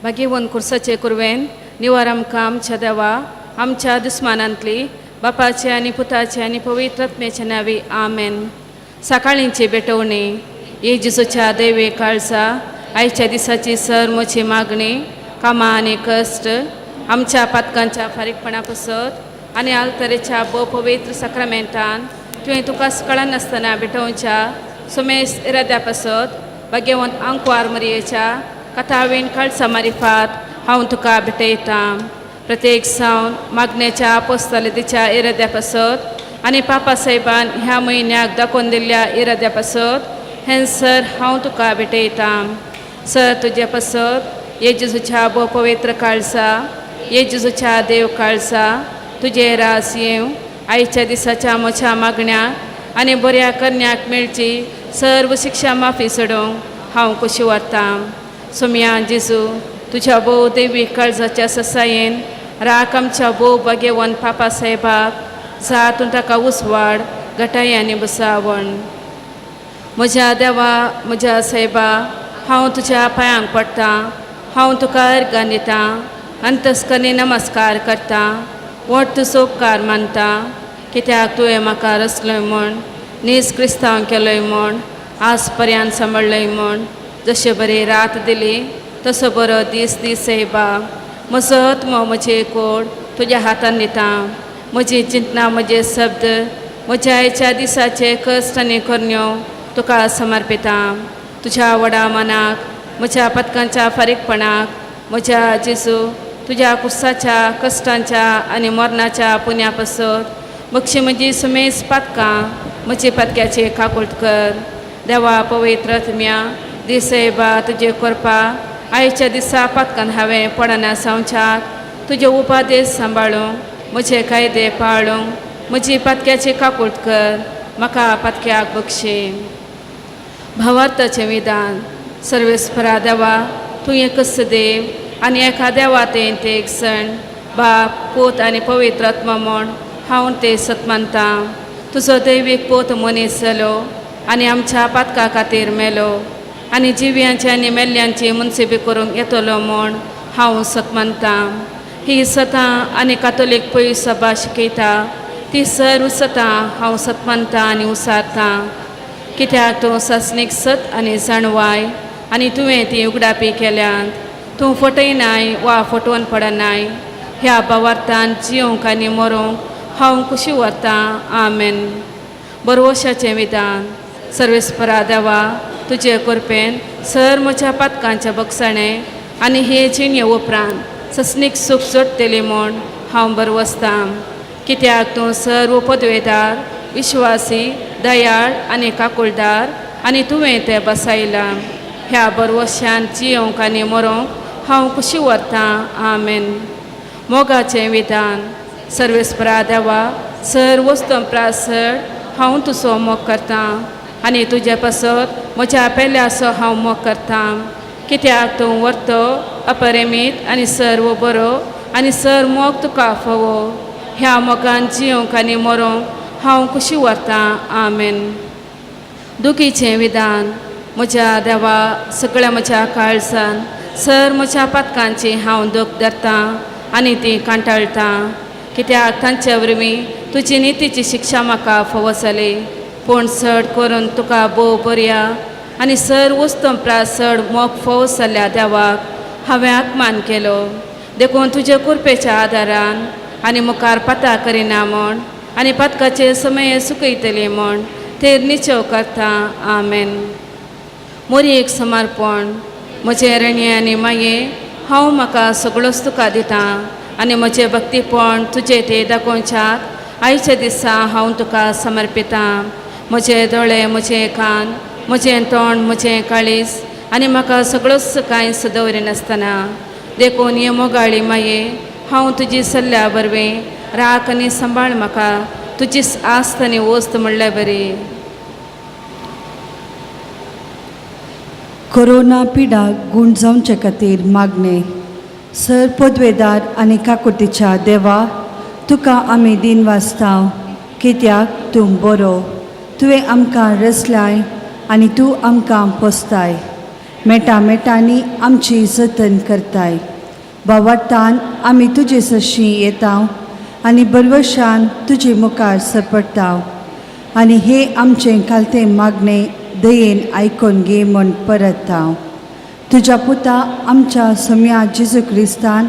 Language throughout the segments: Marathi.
भाग्यवन कुर्साचे कुरवेन निवार आमकां आमच्या देवा आमच्या दुस्मानांतली बापाचे आनी पुताचे आनी पवित्र आत्म्याचे नावे आमेन. सकाळींची बेटवणी येजूच्या दैवे काळजा आयच्या दिसाची सर्मची मागणी कामां आनी कश्ट आमच्या पातकांच्या फारीकपणा पसत आनी आल्तरेच्या पवित्र सक्रामेंटान तुवें तुका कळना नासतना बेटोवच्या सुमेस इराद्या पसत भाग्यवंत आंकवार मरयेच्या कथावेन काळजा मारिफात हांव तुका भेटयतां. प्रत्येक सावन मागण्याच्या आपोस्तलतेच्या इराद्या पसत आनी पापा साहेबान ह्या म्हयन्याक दाखोवन दिल्ल्या इराद्या पसत हेंसर हांव तुका भेटयतां. सर तुजे पसत येजूच्या पवित्र काळजा येजूच्या देव काळजा तुजे रास येव आयच्या दिसाच्या म्हज्या मागण्या आनी बऱ्या करण्याक मेळची सर्व शिक्षा माफी सोडूंक हांव कशी व्हरतां. सोम्या जेजू तुज्या भोव दैवीक काळजाच्या ससायेन राख आमच्या भोव भाग्यवन पापा साहेबाक जातून ताका उसवाड घटाय आनी बसावण. म्हज्या देवा म्हज्या साहेबा हांव तुज्या पांयांक पडटां. हांव तुका अर्गां दितां अंतस्कनी नमस्कार करतां. व्हड तुजो उपकार मानतां कित्याक तुवें म्हाका रचलोय म्हूण नीज क्रिस्तांव केलोय म्हूण आज पर्यंत सांबाळलोय म्हूण जशें बरी रात दिली तसो बरो दीस साहेबा. म्हजो आत्मो म्हजे कोड तुज्या हातान दितां. म्हजी चिंतना म्हजे शब्द म्हज्या आयच्या दिसाचे कश्ट आनी करण्यो तुका समर्पितां. तुज्या व्हडा मनाक म्हज्या पतकांच्या फारीकपणाक म्हज्या जेजू तुज्या कुर्साच्या कश्टांच्या आनी मरणाच्या पुण्या पसत बक्षी म्हजी सुमेस पातकां म्हजी पतक्याची काकुळट कर. देवा पवित्र आत्म्या दिसेबा तुजे करपा आयच्या दिसा पातकान हांवें पडना सावच्याक तुजे उपादेश सांबाळूंक म्हजे कायदे पाळूंक म्हजी पतक्याची काकुळट कर. म्हाका पतक्याक बक्षी. भावार्थाचें विधान सर्वेस्परा देवा तूं एकच देव आनी एका देवातें ते एक सण बाप पूत आनी पवित्र आत्मा म्हूण हांव ते सत मानतां. तुजो दैवीक पूत मनीस जालो आनी आमच्या पातका खातीर मेलो आनी जिव्यांची आनी मेल्ल्यांची मुनसिबी करूंक येतलो म्हूण हांव सत मानतां. ही सतां आनी कातोलीक पयस सभा शिकयता ती सर्व सतां हांव सत मानतां आनी उसारतां. कित्याक तूं ससनीक सत आनी जाणवाय आनी तुवें ती उगडापी केल्यात. तूं फटयनाय वा फटोवन पडनाय. ह्या भावार्थान जियोंक आनी मरूंक हांव खुशी व्हरतां. आमेन. बरवशाचें विधान सर्वेस्परा देवा तुजे कृपेन सर म्हज्या पातकांचे बगसाणें आनी हे जिणे उपरांत ससनीक सूख जोडटली म्हूण हांव बरवसतां. कित्याक तूं सर्व पदवेदार विश्वासी दयाळ आनी काकुळदार आनी तुवें तें बसयलां. ह्या बरवशान जियोंक आनी मरूंक हांव खुशी व्हरतां. आमेन. मोगाचें विधान सर्वेस्परा देवा सर वस्तू प्रासड हांव तुजो मोग करतां आनी तुजे पसत म्हज्या पेल्याचो हांव मोग करतां. कित्याक तूं व्हरतो अपरिमीत आनी सर्व बरो आनी सर मोग तुका फोवो. ह्या मोगान जियोंक आनी मरूंक हांव खुशी व्हरतां. आमेन. दुखीचें विधान म्हज्या देवा सगळ्या म्हज्या काळजान सर म्हज्या पातकांची हांव दूख धरतां आनी ती कांटाळटां. कित्याक तांचे वरवीं तुजी नितीची शिक्षा म्हाका फोव जाली. पूण चड करून तुका भोव बऱ्या आनी सर वस्तू प्रासड मोग फोव जाल्ल्या देवाक हांवें आत्मान केलो. देखून तुजे कृपेच्या आदारान आनी मुखार पता करिना म्हूण आनी पतकाचे समय सुकयतली म्हूण तेर निचव करतां. आमेन. मोरयेक समर्पण म्हजे रणे आनी माये हांव म्हाका सगळोच तुका दितां आनी म्हजें भक्तीपण तुजे ते दाखोवच्याक आयच्या दिसा हांव तुका समर्पितां. म्हजे दोळे म्हजे कान म्हजें तोंड म्हजें काळीज आनी म्हाका सगळोच कांयच दवरिनासतना देखून हे मोगाळी माये हांव तुजी सल्ल्या बरवीं राख आनी सांबाळ म्हाका तुजी आस्त आनी वस्त म्हणल्यार बरी. कोरोना पिडा गूण जावचे खातीर मागणे. सर पदवेदार आनी काकुतीच्या देवा तुका आमी दिन वाचताव. कित्याक तूं बरो. तुवें आमकां रचलाय आनी तूं आमकां पोसताय. मेटांनी आमची जतन करताय. वावरतान आमी तुजे सशी येता आनी बरवशान तुजे मुखार सरपडटाव. आनी हे आमचें कालतें मागणें दयेन आयकून घे म्हूण परताव. तुज्या पुता आमच्या सम्या जेजू क्रिस्तान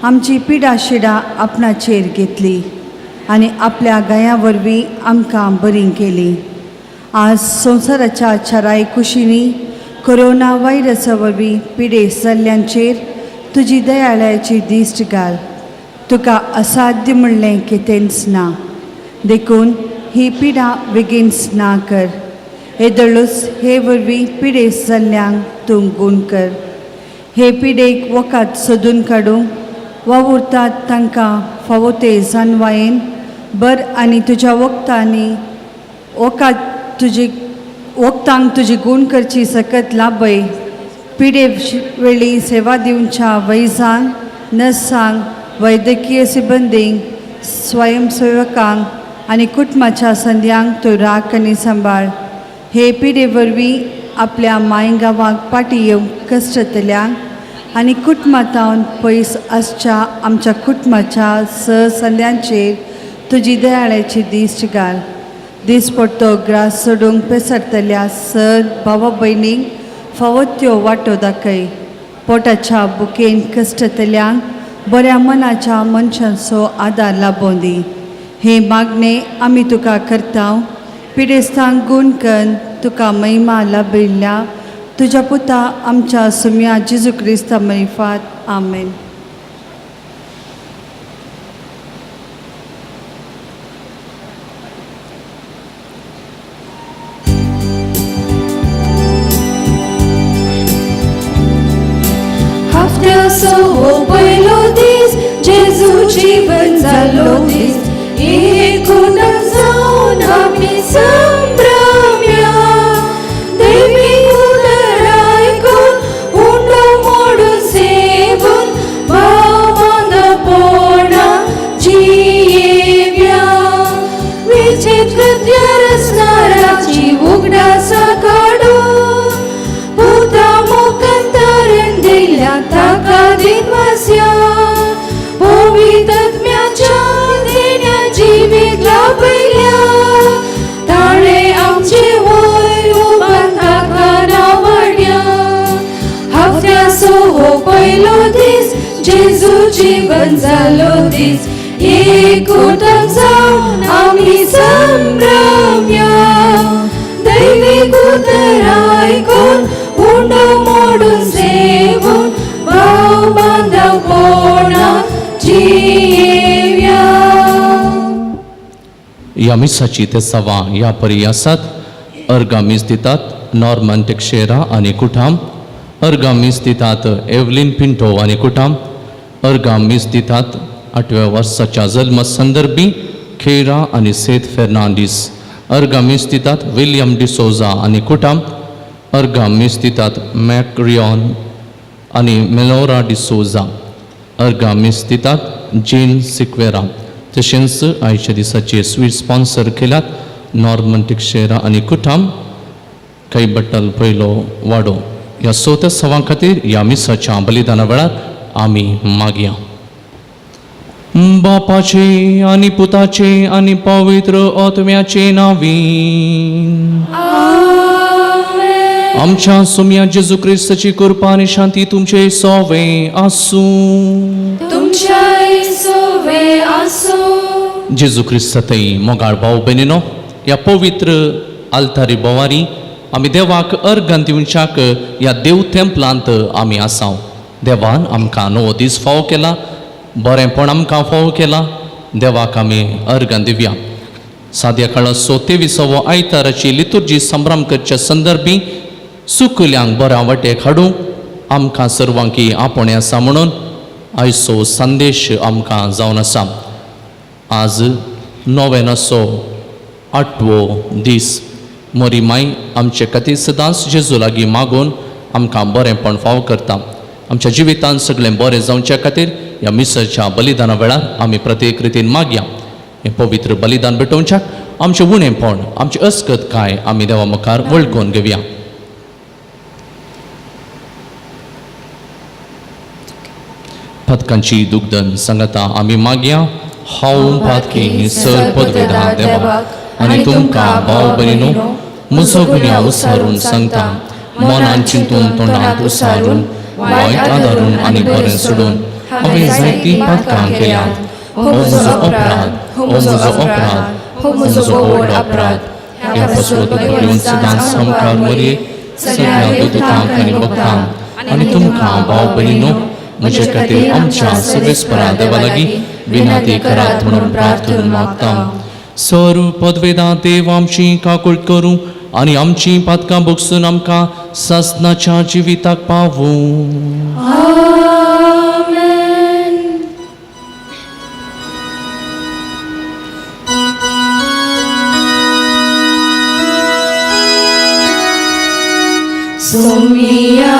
आमची पिडा शिडा आपणाचेर घेतली आनी आपल्या गाया वरवीं आमकां बरी केली. आज संवसाराच्या चाराय कुशींनी कोरोना व्हायरसा वरवीं पिडेस्त जाल्ल्यांचेर तुजी दयाळ्याची दिश्ट घाल. तुका असाध्य म्हणलें केतेंच ना. देखून ही पिडा बेगीनच ना कर. येदळूच हे वरवीं पिडेस्त जाल्ल्यांक तूं गूण कर. हे पिडेक वखद सोदून काडूंक वावुरतात तांकां फावो ते जानवायेन बर आनी तुज्या वखदांक तुजी गूण करची सकत लाभय. पिडे वेळी सेवा दिवच्या वैजांक नर्सांक वैद्यकीय सिबंदींक स्वयंसेवकांक आनी कुटुंबाच्या संद्यांक तूं राख आनी सांबाळ. हे पिडे वरवीं आपल्या मायगांवाक पाटी येवंक कश्टतल्यांक आनी कुटुंबांतावन पयस आसच्या आमच्या कुटुंबाच्या संद्यांचेर तुजी दयाळ्याची दिश्ट घाल. दिसपट्टो ग्रास सोडूंक पेसरतल्या भावा भयणींक फावो त्यो वाटो दाखय. पोटाच्या बुकेन कश्टतल्यांक बऱ्या मनाच्या मनशांचो आदार लाबों दी. हे मागणें आमी तुका करतांव. पिडेस्तांक गूण करून तुका महिमा लाभिल्ल्या तुज्या पुता आमच्या सम्या जेजू क्रिस्ता मरिफात. आमेन. हो पयलो दीस जेजू जीवन जालो दीस एकूण जावन आमी संभ्रम्या. देवी उदर आयकून उंडो मोडून सेवून भावंदपणा जियेव्या. विचित्र रचणाराची उगडासा काडून भूता मुखांतरण दिल्या ताका दिनवास्या. पवित्रात्म्याच्या देण्या जिवीत लाभल्या. ताणे आमचे वयर उबार ताका नावड्या. हफ्त्याचो हो पयलो दीस जेजू जीवन जालो दीस एकूटान जावन आमी संभ्रम्या. दैवीक उतर आयकून उंडो मोडून सेवून भाव बांदवपणा जियेव्या. या मिसाची ते सवा ह्या परी आसात. अर्गामीस दितात नॉर्मन टेक्शेरा आनी कुटाम. अर्गामीस दितात एवलिन पिंटो आनी कुटाम. अर्गामीस दितात 8व्या वर्साच्या जल्म संदर्भी खेरा आनी सेथ फेर्नांडीस. अर्गामीस दितात विलियम डिसोजा आनी कुटाम. अर्गामीस दितात मॅक्रियॉन आनी मेलोरा डिसोजा. अर्गामीस दितात जेन सिक्वेरा. तशेंच आयच्या दिसाचे स्वीट स्पॉन्सर केल्यात नॉर्मन टिक्शेरा आनी कुटाम. काही बट्टल पयलो वाडो. ह्या सोत्या सवां खातीर ह्या मिसाच्या बलिदाना वेळार आमी मागया. बापाचे आनी पुताचे आनी पवित्र आत्म्याचे नांवीन. आमच्या सोम्या जेजू क्रिस्ताची कृपा आनी शांती तुमचे सोवे आसूं. तुमच्या सोवे आसूं. जेजू क्रिस्तातय मोगाळ भाव भयणीनो, ह्या पवित्र आल्तारी बोवारी आमी देवाक अर्घन दिवच्याक ह्या देव तेंपलांत आमी आसाव. देवान आमकां नवो दीस फावो केला, बरेंपण आमकां फावो केला. देवाक आमी अर्घन दिवया. साद्या काळात 23वो आयताराची लितुर्जी संभ्रम करच्या संदर्भी सुकल्यांक बऱ्या वाटेक हाडूंक आमकां सर्वांकी आपणे आसा म्हणून आयचो संदेश आमकां जावन आसा. आज नोवेनाचो 8वो दीस. मोरी माय आमचे खातीर सदांच जेजू लागीं मागून आमकां बरेंपण फावो करता. आमच्या जिवितांत सगळें बरें जावचे खातीर ह्या मिसाच्या बलिदाना वेळार आमी प्रत्येक रितीन मागया. हें पवित्र बलिदान भेटोवच्याक आमचें उणेंपण, आमची अस्कत काय आमी देवा मुखार वळखून घेवया. पदकांची दुग्धन सांगता आमी मागया हांव पातकी सर पदवेदा देवाक आनी तुमकां भाव भयणीनो म्हजो गुन्या उसारून सांगता मनान चिंतून तोंडांत उसारून वायट आदारून आनी बरें सोडून हांवें जायतीं पातकां केल्यात हो म्हजो अपराध हो म्हजो अपराध हो म्हजो व्हड अपराध ह्या पासून घेवन सदांच संकार मरये सगळ्या दुतांक आनी भक्तांक आनी तुमकां भाव भयणीनो म्हजे खातीर आमच्या सर्वेस्परा देवा लागीं विनंती करात म्हणून प्रार्थना मागता सर पदवेदा देव आमची काकूळ करूं आनी आमची पातकां भोगसून आमकां सासनाच्या जिविताक पावूं सोमिया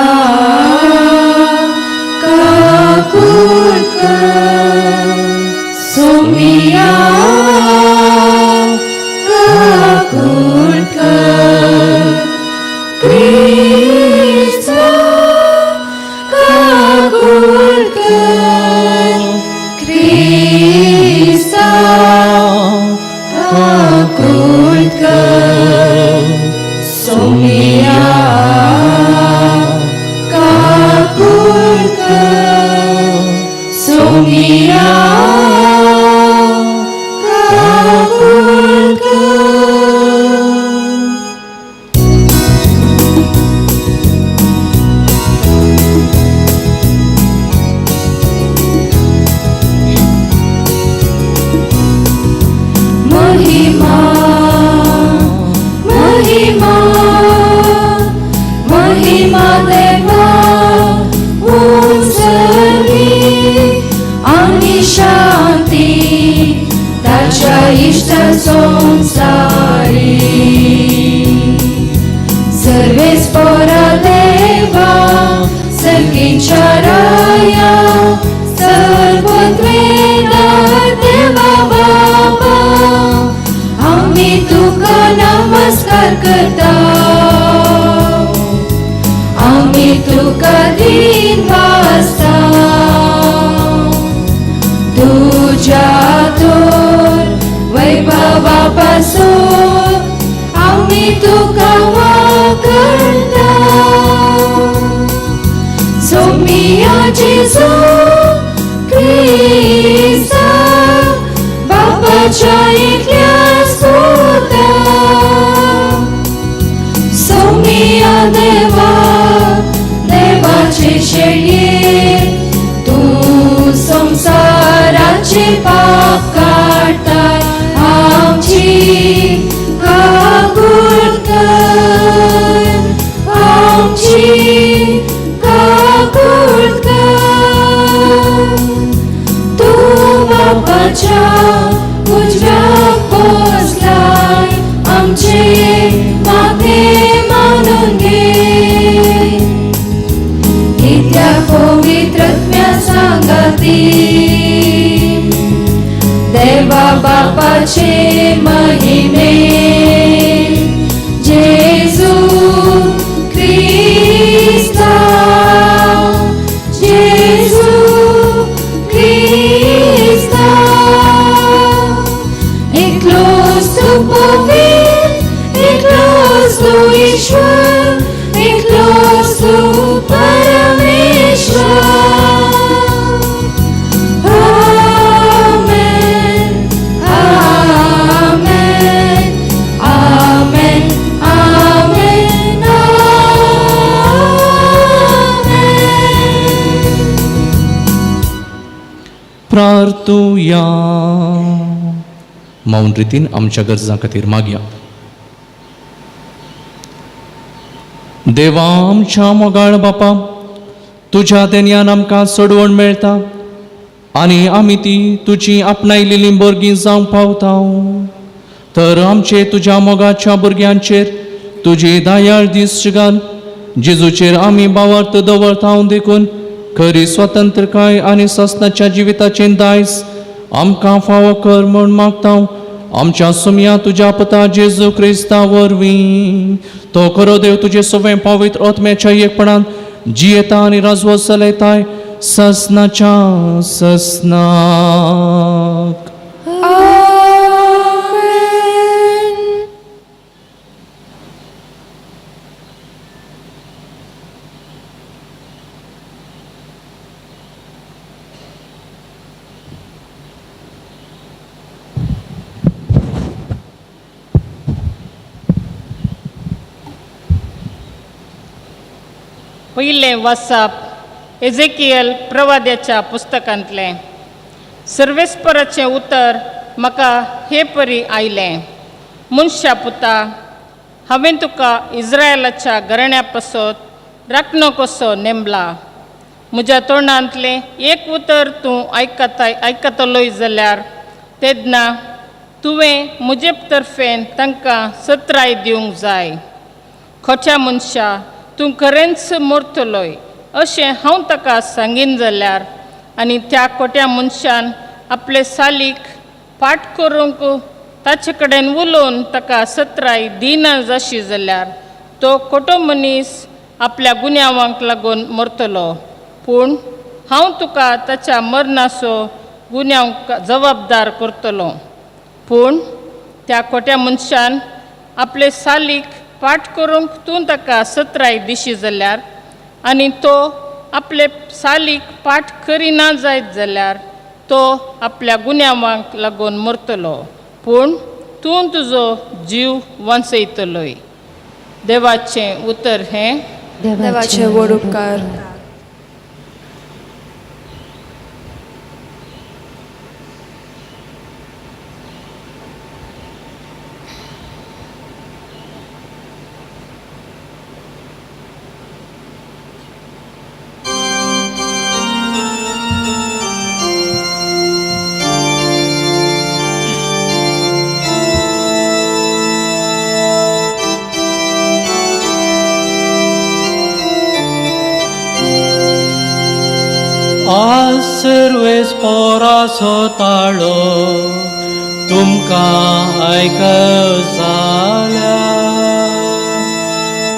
काकुळकर सोमिया काकुळकर क्रिस्ता काकुळकर क्रिस्ता काकुळकर सोमिया सोमिया महिमा महिमा महिमा देवा आणि शांती ताच्या इष्ट संसारी सर्वेस्परा देवा सर्गीच्या राया सर्वद्वेदा देवा बाबा आम्ही तुका नमस्कार करता आम्ही तुका दिन वाजता तुझ्या थोर वैभवापासून आम्ही तुका वाकळटा सोमिया जेजू क्रिस्ता बापाच्या एकल्या सुता सोमिया देवा देवाचे शेळये तू संसाराचे पाप काढताय आमची काकूळ कर आमची काकूळ कर तू बापाच्या उजव्याक बसलाय आमचे मागे मानून घे नित्या पवित्रत्म्या सांगती देवा बापाचे महिमे जेजू क्रिस्ता जेजू क्रिस्ता एकलोच तू पवित्र एकलोच तू ईश्वर एकलोच तू परमेश्वर प्रार्थुया मौन रितीन आमच्या गरजां खातीर मागया देवा आमच्या मोगाळ बापा तुझ्या देण्यान आमकां सोडवण मेळटा आनी आमी ती तुजी आपणायलेली भुरगीं जावंक पावता तर आमचे तुज्या मोगाच्या भुरग्यांचेर तुजी दयाळ दिश्ट घाल जेजूचेर आमी बावर्त दवरता देखून खरी स्वतंत्रकाय आनी ससनाच्या जिविताचे दायज आमकां फावो कर म्हूण मागता आमच्या सुमया तुज्या पुता जेजू क्रिस्ता वरवीं तो खरो देव तुजे सगळें पवित्र आत्म्याच्या एकपणान जियेता आनी राजवट चलयताय ससनाच्या ससनाक. Amen. पयलें वाचप एझेकियल प्रवाद्याच्या पुस्तकांतलें. सर्वेस्पराचें उतर म्हाका हे परी आयलें. मनशा पुता, हांवें तुका इस्रायलाच्या घराण्या पासत राखणो कसो नेमला. म्हज्या तोंडांतलें एक उतर तूं आयकतलोय जाल्यार तेदना तुवें म्हजे तर्फेन तांकां सत्राय दिवंक जाय. खोच्या मनशा, तूं खरेंच मरतलोय अशें हांव ताका सांगीन जाल्यार, आनी त्या खोट्या मनशान आपले सालीक फाट करूंक ताचे कडेन उलोवन ताका सत्राय दिना जशी जाल्यार तो खोटो मनीस आपल्या गुन्यांवांक लागून मरतलो. पूण हांव तुका ताच्या मरणाचो गुन्यांक जबाबदार करतलो. पूण त्या खोट्या मनशान आपले सालीक फाट करूंक तूं ताका सत्राय दिशी जाल्यार, आनी तो आपले सालीक फाट करिना जायत जाल्यार तो आपल्या गुन्यांवांक लागून मरतलो. पूण तूं तुजो जीव वाचयतलोय. देवाचें उतर हें. देवाचे व्हड उपकार. आज सर्वेस पोरासो ताळो तुमकां आयक जाल्या.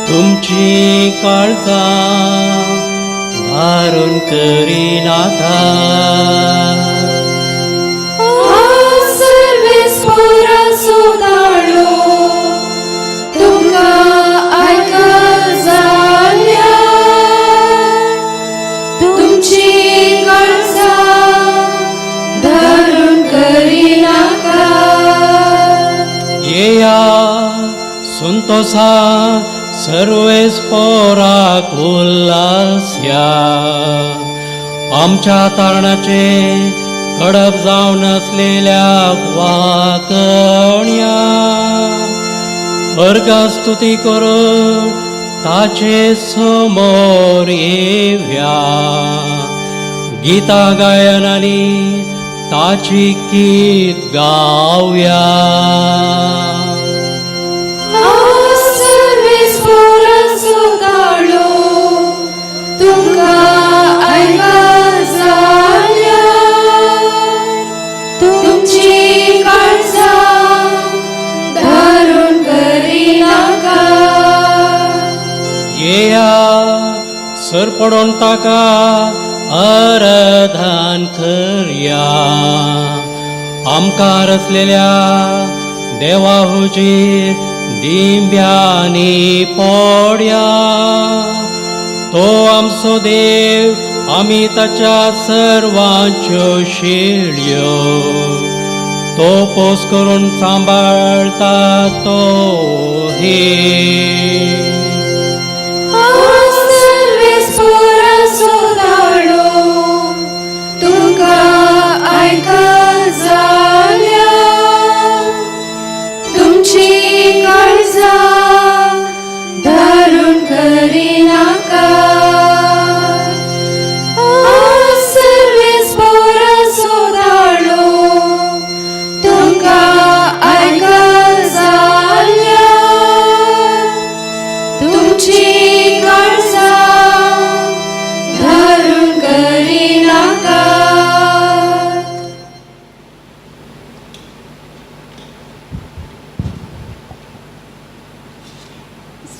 तुमची काळजां धारून करिनाता. सर्वेस पोरासो ताळो तुमकां आयक जाल्या. तुमची काळजां धारून करिनाका. येया संतोषा सर्वेस पोराक उल्हास्या. आमच्या तारणाचे कडप जावन असलेल्या वाकण्या वर्गा स्तुती करून ताचे समोर येव्या. गीता गायनानी ताची गीत गावया. सर्वेस पोरासो ताळो तुमकां आयक जाल्या. तुमची काळजां धारून करिनाका. येया सर पडोन ताका आराधन करया. आमकां रचलेल्या देवा हुजीर दिंब्यांनी पडया. तो आमचो देव, आमी ताच्या सर्वांच्यो शेळयो. तो पोस करून सांबाळता तो हे. सर्वेस पोरासो ताळो तुमकां आयक जाल्या. तुमची काळजां धारून करिनाका. सर्वेस पोरासो ताळो तुमकां आयक जाल्या. तुमची काळजां धारून करिनाका.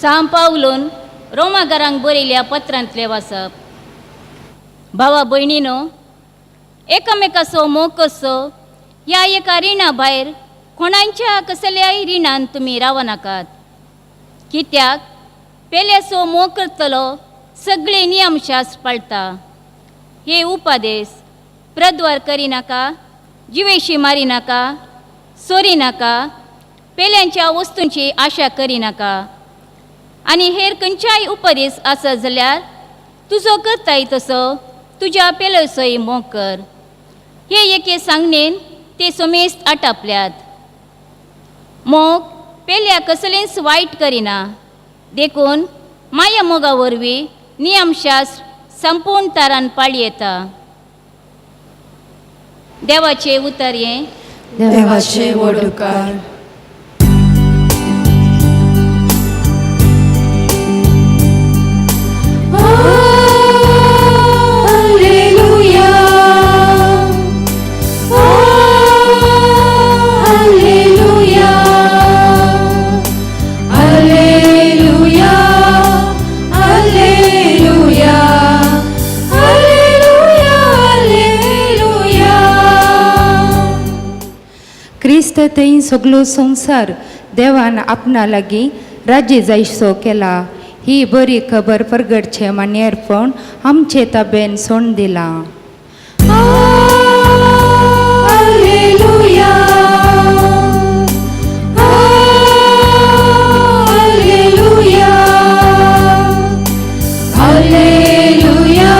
सांपावलोन रोमाकारांक बरयल्या पत्रांतले वाचप. भावा भयणीनो, एकामेकाचो मोग कसो ह्या एका रिणा भायर कोणाच्या कसल्याय रिणान तुमी राव नाकात. कित्याक पेल्याचो मोग करतलो सगळे नियमशास्त्र पाळटा. हे उपादेश प्रद्वार करिनाका, जिवेशी मारिनाका, सोरिनाका, पेल्यांच्या वस्तूंची आशा करिनाका आनी हेर खंयच्याय उपदेश आसत जाल्यार तुजो करताय तसो तुज्या पेल्याचोय मोग कर. हे एके सांगणेन ते समेस्त आटापल्यात. मोग पेल्या कसलेंच वायट करिना, देखून माया मोगा वरवीं नियमशास्त्र संपूर्ण तारान पाळी येता. देवाचे उतर हे देवाचे वडकार. Alleluia. Alleluia. Alleluia. Alleluia. Alleluia. Alleluia. क्रिस्त थंय सगलो संवसार देवान आपणा लागीं राज्य जायसो केला. ही बरी खबर परगडचे मान्यरपण आमचे ताबेन सोण दिला. Alleluia. Alleluia. Alleluia.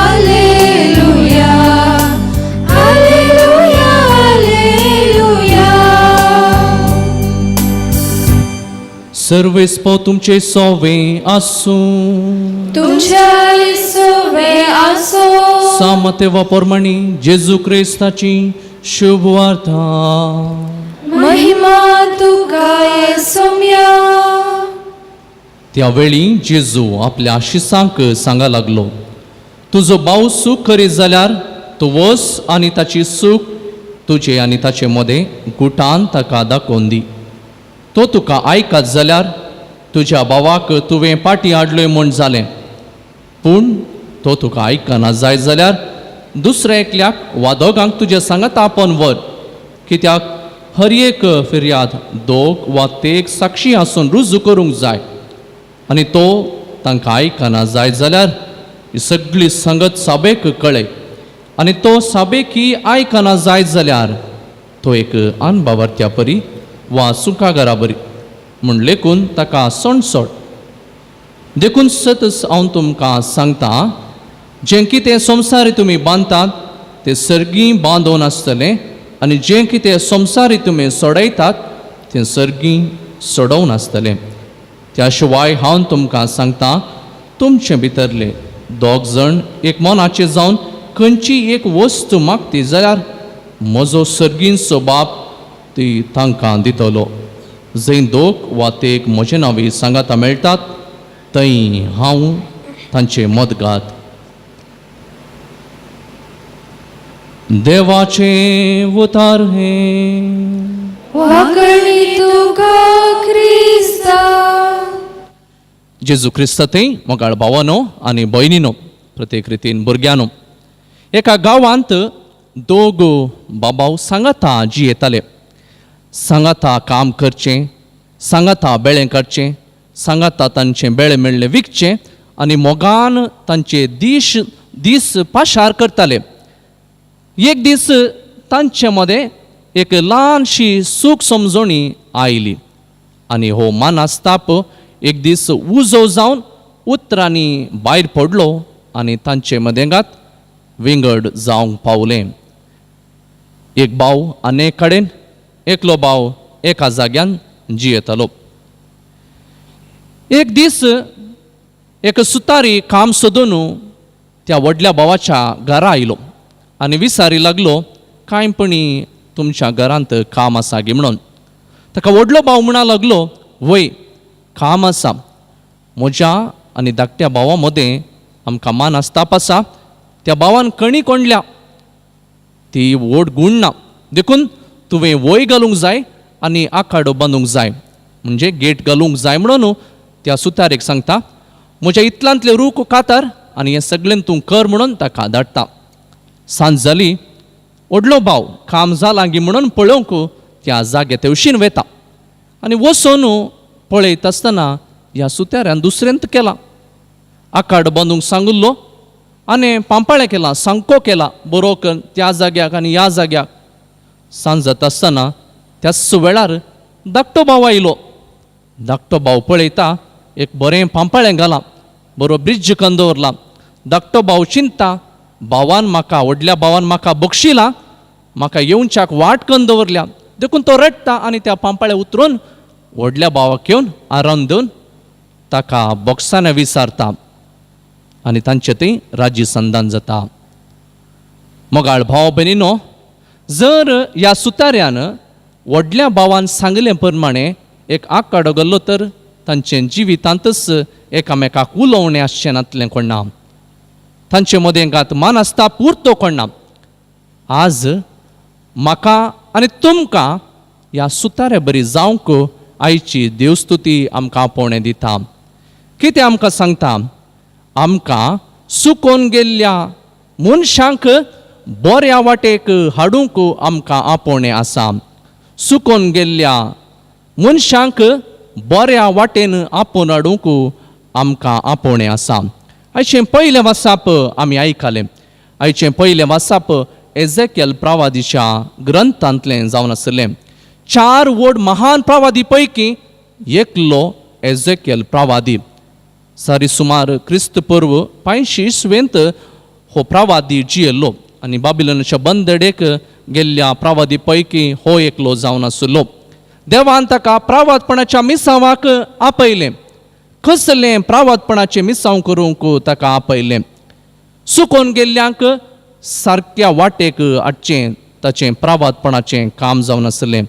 Alleluia. Alleluia. Alleluia. सर्वेस्पो तुमचे सोवे आसूं. तुमच्या सोवे आसो. सामते वापरमणी जेजू क्रिस्ताची शुभ वार्ता. महिमा तुका येसुम्या. त्यावेळी जेजू आपल्या शिसांक सांगा लागलो, तुजो भाव सूख करीत जाल्यार तूं वस आनी ताची सूख तुजे आनी ताचे मदें गुटान ताका दाखोवन दी. तो तुका आयकत जाल्यार तुज्या भावाक तुवें पाटी हाडलोय म्हूण जालें. पूण तो तुका आयकना जाय जाल्यार दुसऱ्या एकल्याक वा दोगांक तुज्या सांगात आपन व्हर. कित्याक हर एक फिर्याद दोग वा तेग साक्षी आसून रुजू करूंक जाय. आनी तो तांकां आयकना जाय जाल्यार ही सगळी संगत साबेक कळय. आनी तो साबेकी आयकना जाय जाल्यार तो एक अनबावर्त्या परी वा सुखागरा बरी म्हूण लेखून ताका सणसोड. देखून सतत हांव तुमकां सांगता, जें कितें संवसारी तुमी बांदतात तें सर्गी बांदून आसतलें आनी जें कितें संवसारी तुमी सोडयतात तें सर्गी सोडोवन आसतलें. त्या शिवाय हांव तुमकां सांगता, तुमचे भितरले दोग जाण एक मनाचे जावन खंयची एक वस्त मागती जाल्यार म्हजो सर्गींचो बाप ती तांकां दितलो. जंय दोग वा तेग म्हजे नांवी सांगाता मेळटात थंय हांव तांचे मदगात. देवाचे उतार हे. वाकणी तुका क्रिस्ता. जेजू क्रिस्त थंय मोगाळ भावानो आनी भयणीनो, प्रत्येक रितीन भुरग्यानो, एका गांवांत दोग बाबाव सांगाता जियेताले. सांगाता काम करचें, सांगाता बेळें काडचें, सांगाता तांचें बेळें मेळ्ळें विकचें आनी मोगान तांचे दीस पाशार करताले. एक दीस तांचे मदें एक ल्हानशी सूख समजोणी आयली आनी हो मानास्ताप एक दीस उजो जावन उतरांनी भायर पडलो आनी तांचे मदेंगात विंगड जावंक पावलें. एक भाव आनी एक कडेन, एकलो भाव एका जाग्यान जियेतालो. एक दीस एक सुतारी काम सोदून त्या व्हडल्या भावाच्या घरा आयलो आनी विचारी लागलो, कांयपणी तुमच्या घरांत काम आसा गे म्हणून. ताका व्हडलो भाव म्हणा लागलो, वय काम आसा. म्हज्या आनी धाकट्या भावा मदें आमकां मानास्ताप आसा. त्या भावान कणी कोंडल्या, ती व्हड गूण ना. देखून तुवें वय घालूंक जाय आनी आखाडो बांदूंक जाय, म्हणजे गेट घालूंक जाय म्हणून त्या सुतारेक सांगता, म्हज्या इतल्यांतले रूख कातार आनी हें सगळें तूं कर म्हणून ताका धाडटा. सांज जाली, व्हडलो भाव काम जालां गी म्हणून पळोवंक त्या जाग्या तेवशीन वेता आनी वचून पळयत आसतना ह्या सुत्याऱ्यान दुसरेंत केला. आकाड बांदूंक सांगुल्लो आनी पांपाळें केलां, सांको केला बरो कर त्या जाग्याक आनी ह्या जाग्याक. सांज जाता आसतना त्याच वेळार धाकटो भाव आयलो. धाकटो भाव पळयता एक बरें पांपाळें घालां, बरो ब्रिज करून दवरला. धाकटो भाव चिंतता, भावान म्हाका व्हडल्या भावान म्हाका बक्षिलां, म्हाका येवच्याक वाट करून दवरल्या. देखून तो रडटा आनी त्या पांपाळें उतरून व्हडल्या भावाक येवन आरावन दिवन ताका बोक्सांनी विचारता आनी तांचे थंय राजी संधान जाता. मोगाळ भाव भयणीनो, जर ह्या सुताऱ्यान व्हडल्या भावान सांगले प्रमाणे एक आकाडो गेल्लो तर तांचे जिवितांतच एकामेकाक उलोवणें आसचें नातलें कोणा. तांचे मदें गात मान आसता पुरतो कोणा. आज म्हाका आनी तुमकां ह्या सुतारे बरी जावंक आयची देवस्तुती आमकां आपोवणें दिता. कितें आमकां सांगता? आमकां सुकोवन गेल्ल्या मनशांक बऱ्या वाटेक हाडूंक आमकां आपोवणें आसा. सुकोवन गेल्ल्या मनशांक बऱ्या वाटेन आपोवन हाडूंक आमकां आपोवणें आसा. आयचें पयलें वाचाप आमी आयकलें. आयचें पयलें वाचाप एझेकियल प्रवादीच्या ग्रंथांतलें जावन आसलें. 4 व्हड महान प्रवादी पैकी एकलो एझेकियल प्रवादी. सारी सुमार क्रिस्त पूर्व 500 इसवेंत हो प्रवादी जियेल्लो आनी बाबिलोनाच्या बंदडेक गेल्ल्या प्रवादी पैकी हो एकलो जावन आसलो. देवान ताका प्रवादपणाच्या मिसावाक आपयलें. कसलें प्रवादपणाचें मिसाव करूंक ताका आपयलें? सुकोवन गेल्ल्यांक सारक्या वाटेक हाडचें ताचें प्रवादपणाचें काम जावन आसलें.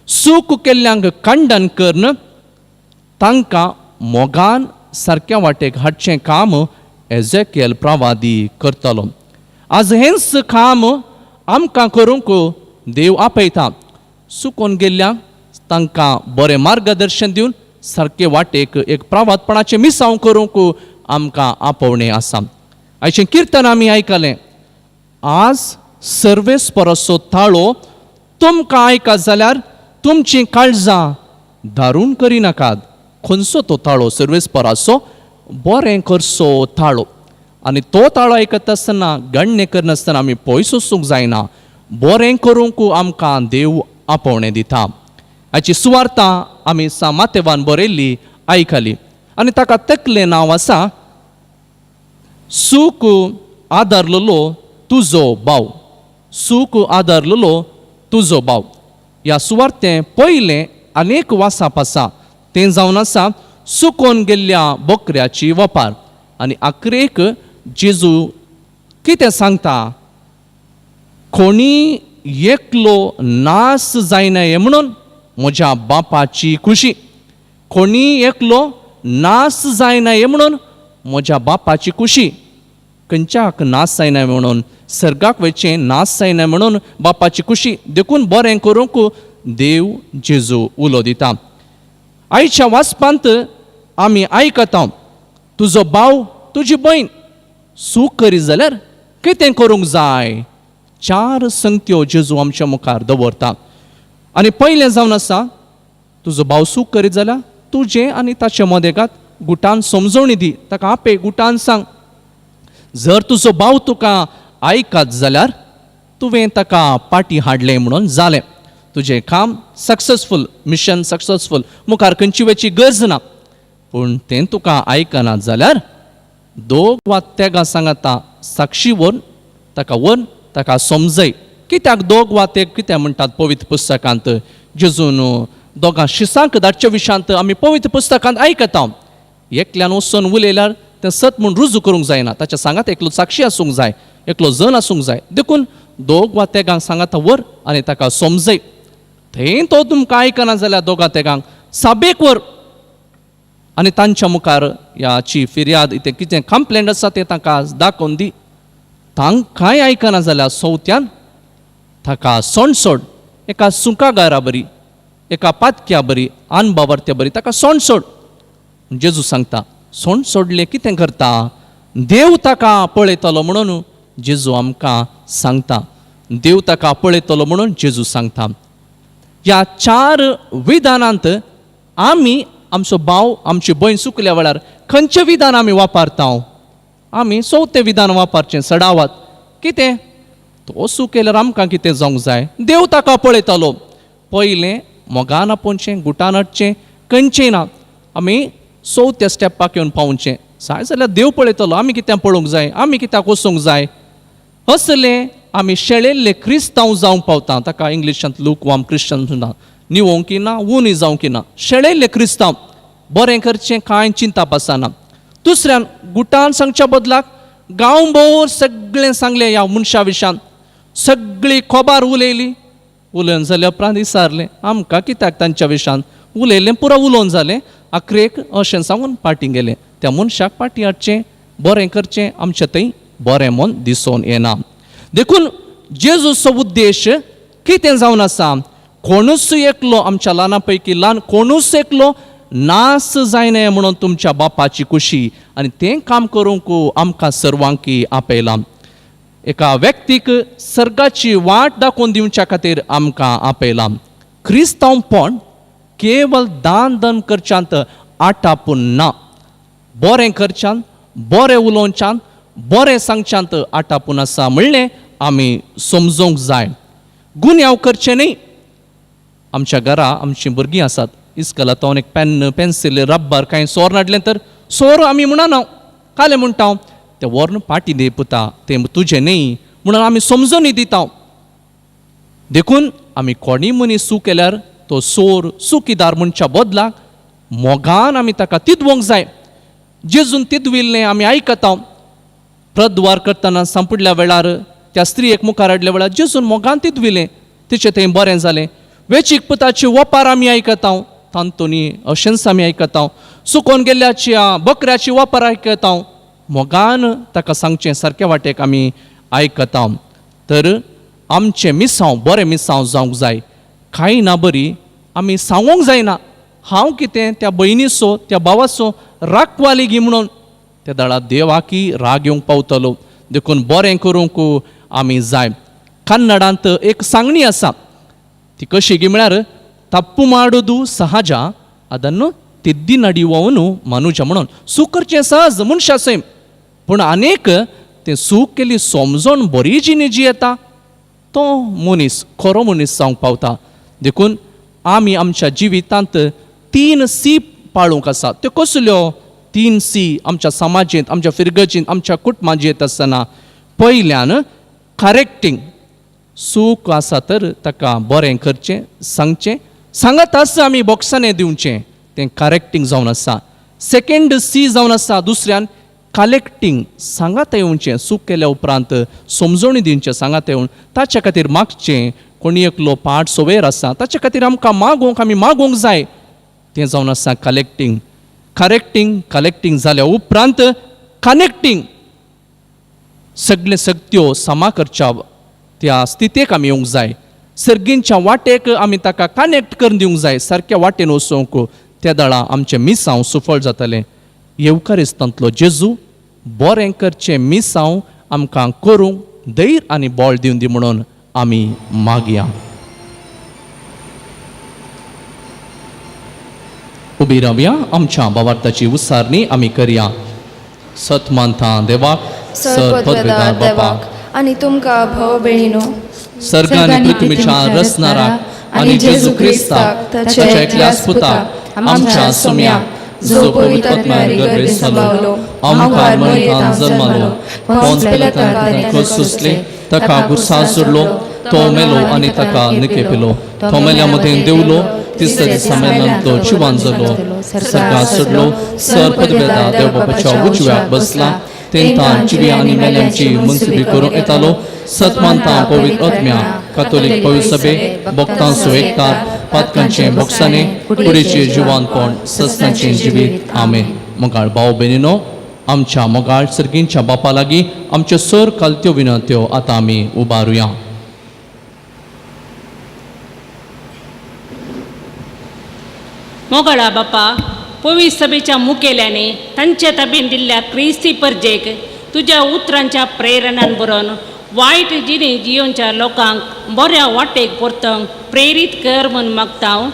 सूक केल्ल्यांक खंडन करून तांकां मोगान सारक्या वाटेक हाडचें काम एझेकियल प्रवादी करतलो. आज हेंच काम आमकां करूंक देव आपयता. सुकोवन गेल्ल्यांक तांकां बरें मार्गदर्शन दिवन सारके वाटेक एक प्रवादपणाचें मिसाव करूंक आमकां आपोवणें आसा. आयचें किर्तन आमी आयकलें. आज सर्वेस्पराचो ताळो तुमकां आयकात जाल्यार तुमचीं काळजां दारून करिनाकात. खंयचो तो ताळो? सर्वेस्पराचो बरें करचो ताळो. आनी तो ताळो आयकता आसतना गण्य करनासतना आमी पयस वचूंक जायना. बरें करूंक आमकां देव आपोवणें दिता. हाची सुवार्ता आमी मातेवान बरयल्ली आयकली आनी ताका तकलें नांव आसा सूक आदारलेलो तुजो भाव. सूक आदारलेलो तुजो भाव. ह्या सुवार्तें पयलें आनीक वासाप आसा. तें जावन आसा सुकोवन गेल्ल्या बोकऱ्याची वपार. आनी आखरेक जेजू कितें सांगता? कोणी एकलो नास जायना म्हणून म्हज्या बापाची खुशी. कोणी एकलो नास जायना म्हणून म्हज्या बापाची खुशी. खंयच्याक नास जायना म्हणून? सर्गाक वयचें नास जायना म्हणून बापाची खुशी. देखून बरें करूंक देव जेजू उलो दिता. आयच्या वाचपांत आमी आयकता तुजो भाव तुजी भयण सूख करीत जाल्यार कितें करूंक जाय? 4 संगत्यो जेजू आमच्या मुखार दवरता. आनी पयलें जावन आसा तुजो भाव सूख करीत जाल्यार तुजें आनी ताचे मदेगात गुटान समजवणी दी. ताका आपे गुटान सांग. जर तुजो भाव तुका आयकात जाल्यार तुवें ताका पाटी हाडलें म्हणून जालें. तुजें काम सक्सेसफूल, मिशन सक्सेसफूल. मुखार खंयची वेची गरज ना. पूण तें तुका आयकना जाल्यार 2 वा 3 सांगाता साक्षी व्हरून ताका समजय. कित्याक 2 वा 3 कित्याक म्हणटात पवित्र पुस्तकांत? जेजून 2 शिसांक धाडच्या विशांत आमी पवित्र पुस्तकांत आयकता. एकल्यान वचून उलयल्यार तें सत म्हूण रुजू करूंक जायना. ताच्या सांगात एकलो साक्षी आसूंक जाय, एकलो जण आसूंक जाय. देखून 2 वा 3 सांगाता व्हर आनी ताका समजय. थंय तो तुमकां आयकना जाल्यार 2 3 साबेक व्हर आनी तांच्या मुखार ह्याची फिर्याद इतें कितें कंप्लेंट आसा तें ताका दाखोवन दी. तांकांय आयकना जाल्यार 4थ्यान ताका सोंड सोड. एका सुकागारा बरी, एका पातक्या बरी, अनबावर्त्या बरी ताका सोंड सोड. जेजू सांगता सोंड सोडलें कितें करता? देव ताका पळयतलो म्हणून जेजू आमकां सांगता. देव ताका पळयतलो म्हणून जेजू सांगता. ह्या 4 विधानांत आमी आमचो भाव आमची भयण चुकल्या वेळार खंयचें विधान आमी वापरता? आमी 4थें विधान वापरचें सडावात. कितें? तो चूक केल्यार आमकां कितें जावंक जाय? देव ताका पळयतलो. पयलें मोगान आपोवचें, गुटान हाडचें, खंयचें ना. आमी 4थ्या स्टेपाक येवन पावचें. जाय जाल्यार देव पळयतलो. आमी कित्याक पळोवंक जाय? आमी कित्याक वचूंक जाय? असलें आमी शेळिल्ले क्रिस्तांव जावंक पावता. ताका इंग्लिशांत लूकवार्म क्रिश्चन म्हणटा. निवोंक ना, उनी जावंक ना. शेळिल्ले क्रिस्तांव बरें करचें कांय चिंता पासना. दुसऱ्यान गुटान सांगच्या बदलाक गांवभर सगळें सांगलें ह्या मनशा विशान. सगळी खोबार उलयली. उलयन जाल्या उपरांत विचारलें आमकां कित्याक तांच्या विशान उलयलें. पुरो उलोवन जालें. आखरेक अशें सांगून पाटी गेलें. त्या मनशाक पाटी हाडचें, बरें करचें, आमचें थंय बरें मन दिसून येना. देखून जेजूचो उद्देश कितें जावन आसा? कोणूच एकलो आमच्या ल्हाना पैकी ल्हान कोणूच एकलो नास जायना म्हणून तुमच्या बापाची खुशी. आनी तें काम करूंक आमकां सर्वांकी आपयलां. एका व्यक्तीक सर्गाची वाट दाखोवन दिवच्या खातीर आमकां आपयलां. क्रिस्तांवपण केवळ दान करच्यांत आटापून ना. बरें करच्यांत, बरें उलोवच्यांत, बरें सांगच्यांत आटापून आसा म्हणलें आमी समजूंक जाय. गुन्यांव करचें न्ही. आमच्या घरा आमचीं भुरगीं आसात. इस्कलांत हांव एक पेन, पेन्सील, रब्बर कांय सोर नाडलें तर सोर आमी म्हणना कालें म्हणटा. तें व्हरून पाटी दे पुता, तें तुजें न्ही म्हणून आमी समजून दिता. देखून आमी कोणी मनीस चूक केल्यार तो सोर चुकीदार म्हणच्या बदलाक मोगान आमी ताका तिदवंक जाय. जेजून तिदविल्लें आमी आयकता. प्रद्वार करतना सांपडल्या वेळार त्या स्त्रियेक मुखार हाडल्या वेळार जेजून मोगान तिदविलें. तिचें थंय बरें जालें. वेचीक पुताची वपार आमी आयकता. तांतूनी अशेंच आमी आयकता. चुकोवन गेल्ल्याच्या बकऱ्याची वापर आयकता. मोगान ताका सांगचें सारके वाटेक आमी आयकता. तर आमचें मिसांव बरें मिसांव जावंक जाय. कांय ना बरी आमी सांगूंक जायना हांव कितें त्या भयणीचो त्या भावाचो राखवाली गी म्हणून. त्या दाळा देवाकी राग येवंक पावतलो. देखून बरें करूंक आमी जाय. कन्नडांत एक सांगणी आसा. ती कशी गी म्हळ्यार तप्पु माडोदु सहज ಅದನ್ನು ತಿದ್ದಿ ನಡೆಯುವವನು ಮನುಜ म्हणून. चूक करचें सहज मनशा सैम. पूण आनीक तें चूक केली समजोन बरी जिणी जी येता तो मनीस खरो मनीस जावंक पावता. देखून आमी आमच्या जिवितांत 3 सी पाळूंक आसा. त्यो कसल्यो 3 सी आमच्या समाजींत, आमच्या फिरगजींत, आमच्या कुटुंबांत जियेत आसतना? पयल्यान करेक्टींग. चूक आसा तर ताका बरें करचें, सांगचें. सांगत आसा आमी बॉक्सांनी दिवचें. तें करेक्टींग जावन आसा. सेकंड सी जावन आसा दुसऱ्यान कलेक्टींग. सांगात येवचें. चूक केल्या उपरांत समजोणी दिवचें सांगात येवन. ताच्या खातीर मागचें. कोणी एकलो पाठ सोवेर आसा ताच्या खातीर आमकां आमी मागोवंक जाय. तें जावन आसा कलेक्टींग. कलेक्टींग जाल्या उपरांत कनेक्टींग. सगळे सक्त्यो समा करच्या त्या स्थितीक आमी येवंक जाय. सर्गींच्या वाटेक आमी ताका कनेक्ट करून दिवंक जाय. सारक्या वाटेन वचोंक. त्या दाळा आमचें मिसांव सुफळ जातलें. येवकारिस्तांतलो जेजू बरें करचें मिसांव आमकां करूंक धैर्य आनी बळ दिवन दी म्हणून आमी मागया. उबी रावया. आमच्या भावार्थाची उसारणी आमी करया. सत मानता देवाक, सत पदवेदार बापाक आणि तुमकां भाव भयणीनो, सर्ग आनी पृथ्वीच्या रचणाराक आनी जेजू क्रिस्ताक ताच्या एकल्याच पुताक आमच्या सुम्याक जो पवित्र आत्म्यान गर्भेत जालो, आमकां मरियेंत जल्मालो, पोंच पिलातान सुसले, ताका गुरसां सोडलो, तो मेलो आनी ताका निकेपिलो, तो मेल्या मदें देवलो, तिसऱ्या दिसा मेल्यान तो जिवान जालो, सर्गाक सोडलो, सर पदवेदार देव बापाच्या उजव्याक बसला, तेंतान जिव्या आनी मेल्यांची मनसुबी करूंक येतालो. सतमानता पवित्र आत्म्या, कातोलीक पवित्र सभे, भक्तांचो एकठार, पातकांचे भोगसाणे, कुडीचे जिवानपण, सस्नांचे जिवीत. आमेन. मोगाळ भाव भयणीनो, आमच्या मोगाळ सर्गींच्या बापा लागीं आमच्यो सर कालत्यो विनंत्यो आतां आमी उबारुया. मोगाळा बापा, पवित्र सभेच्या मुखेल्याने तांच्या ताब्यात दिल्ल्या क्रिस्ती परजेक तुज्या उतरांच्या प्रेरणान बरोवन वायट जिणे जियोच्या लोकांक बऱ्या वाटेक परतंक प्रेरीत कर म्हूण मागता हांव.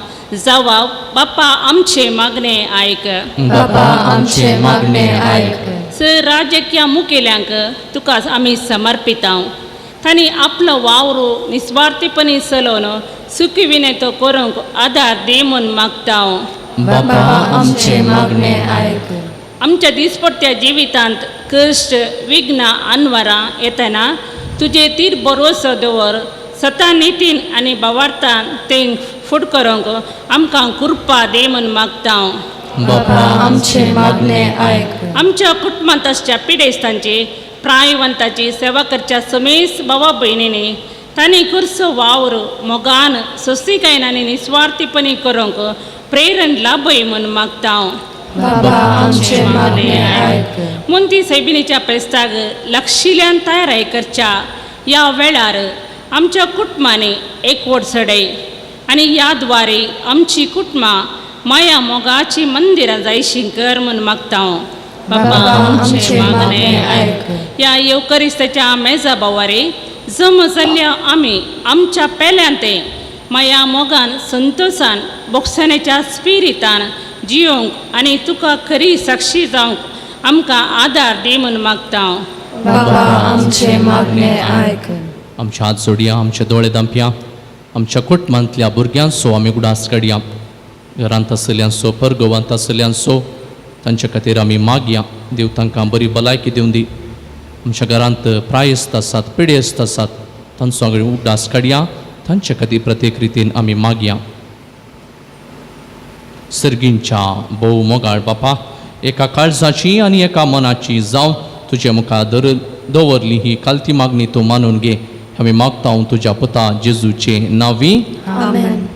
जबाब बाप्पा आमचे मागणे आयक. बाबा आमचे मागणे आयक. सर राजकीय मुखेल्यांक तुका आमी समर्पितांव. तांणी आपलो वावरो निस्वार्थीपणी चलोवन सुखविने तो करूंक आदार दे म्हूण मागता हांव. बाबा आमचे मागणे आयक. आमच्या दिसपट्ट्या जिवितांत कश्ट विघ्न आनवारां येतना तुजे तीर भरोसो दवर सता नितीन आनी भावार्थान तें फुड करूंक आमकां कृपा दे म्हूण मागता हांव. बाबा आमचे मागणे आयक. आमच्या कुटुंबांत आसच्या पिडेस्तांची प्रायवंताची सेवा करच्या समेस भावा भयणींनी तांणी करचो वावर मोगान सोसिकायेन आनी निस्वार्थीपणी करूंक प्रेरण लाभय म्हूण मागता हांव. बाबा आमचे मागणे आयक. मुंती सैबिणीच्या प्रेस्ताक लक्षिल्ल्यान तयाराय करच्या ह्या वेळार आमच्या कुटुंबांनी एकवट सडय आनी ह्या द्वारे आमची कुटुंबां माया मोगाची मंदिरां जायशीं कर म्हूण मागता हांव. बाबा आमचे मागणे आयक. ह्या येवकरिस्ताच्या मेजा बोवारे जम जाल्ल्या आमी आमच्या पेल्यांते माया मोगान संतोषान बोगसण्याच्या स्पिरितान जियोंक आनी तुका खरी साक्षी जावंक आमकां आदार दे म्हूण मागता हांव. बाबा आमचे मागणे आयक. आमच्या हात जोडया, आमचे दोळे दांपया, आमच्या कुटुंबांतल्या भुरग्यांचो आमी उगडास काडया. घरांत आसल्यांचो परगोवांत आसल्यांचो तांच्या खातीर आमी मागया. देव तांकां बरी भलायकी दिवन दी. आमच्या घरांत प्रायस्त आसात, पिडेस्त आसात, तांचो आमी उगडास काडया. तांच्या खातीर प्रत्येक रितीन आमी मागया. सर्गींच्या भोव मोगाळ बापा, एका काळजाची आनी एका मनाची जावं तुजे मुखार दवरली ही कालती मागणी तूं मानून घे. आमी मागता हांव तुज्या पुता जेजूचे नांवी. आमेन.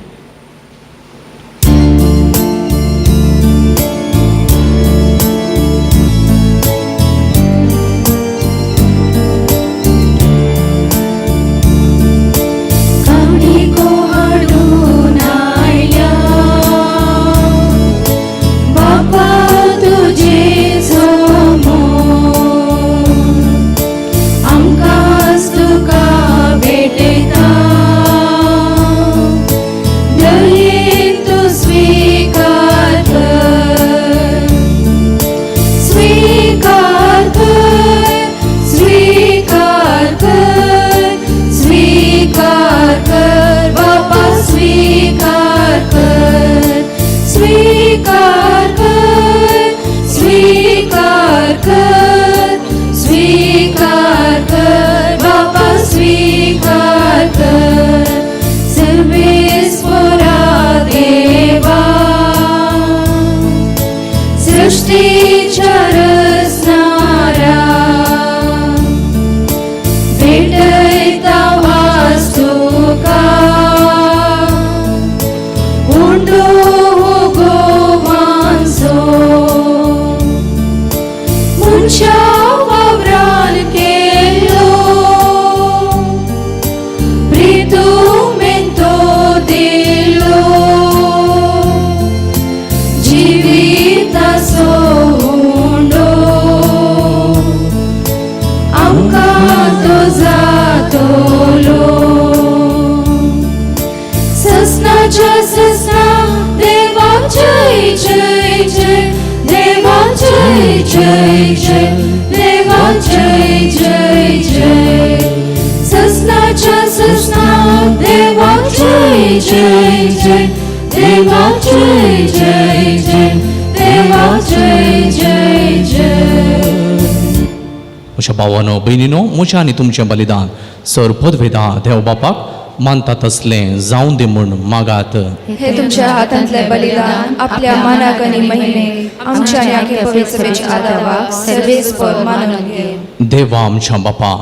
म्हज्या भावानो भयणीनो, म्हजें आनी तुमचें बलिदान सर पदवेदा देव बापाक मानता तसलें जावं दे म्हूण मागात. हे तुमच्या हातांतले बलिदान आपल्या मनाक आनी महिमेक आमच्या ह्या पवित्र सभेच्या आदाराक सर्वेस्पर मानून घे. देवा आमच्या बापा,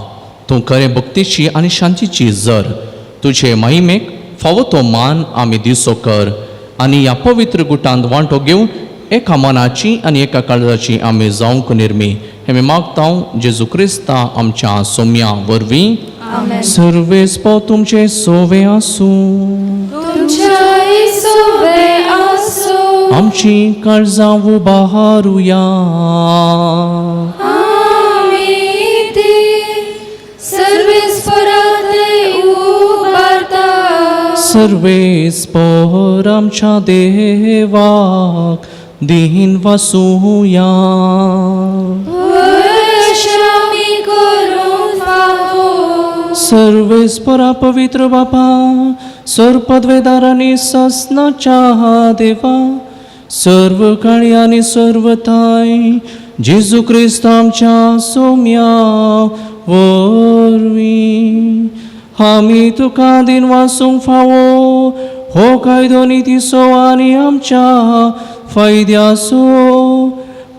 तूं खरें भक्तीची आनी शांतीची जर तुजे महिमेक फावो तो मान आमी दिसो कर आनी ह्या पवित्र गुटांत वांटो घेवन एका मनाची आनी एका काळजाची आमी जावंक निर्मी. हे मागता जेजू क्रिस्ता आमच्या सोम्या वरवीं. सर्वेस्पर तुमचे सोवे आसूं. आमची काळजां उबारुया. आमी ते सर्वेस्परांतले उबारता. सर्वेस्पर आमच्या देवाक दिन वासुया. आमी करून फावो. सर्वेस्परा पवित्र बापा, सर्वपदवेदार आनी सस्नाच्या देवा, सर्व काळी आनी सर्वताय जेजू क्रिस्त आमच्या सोम्या वरवीं आमी तुका दिन वासूंक फावो. हो कायदो नितीसो आनी आमच्या फायद्याचो.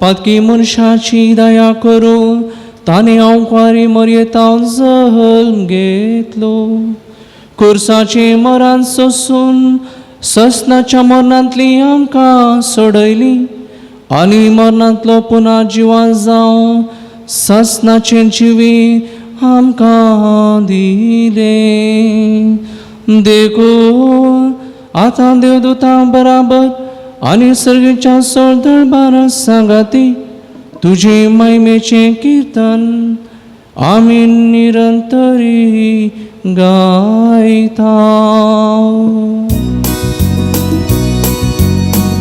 पातकी मनशाची दया करून ताणे अवकारी मर्यादांत जल्म घेतलो. कुर्साचे मरण सोसून ससनाच्या मरणांतली आमकां सोडयली आनी मरणांतलो पुना जिवान जावन ससनाचें जिवीत आमकां दिले. देखून आतां देवदूतां बराबर आनी सर्गीच्या सोळदळबार सांगाती तुजे महिमेचें कीर्तन आमी निरंतरी गायता.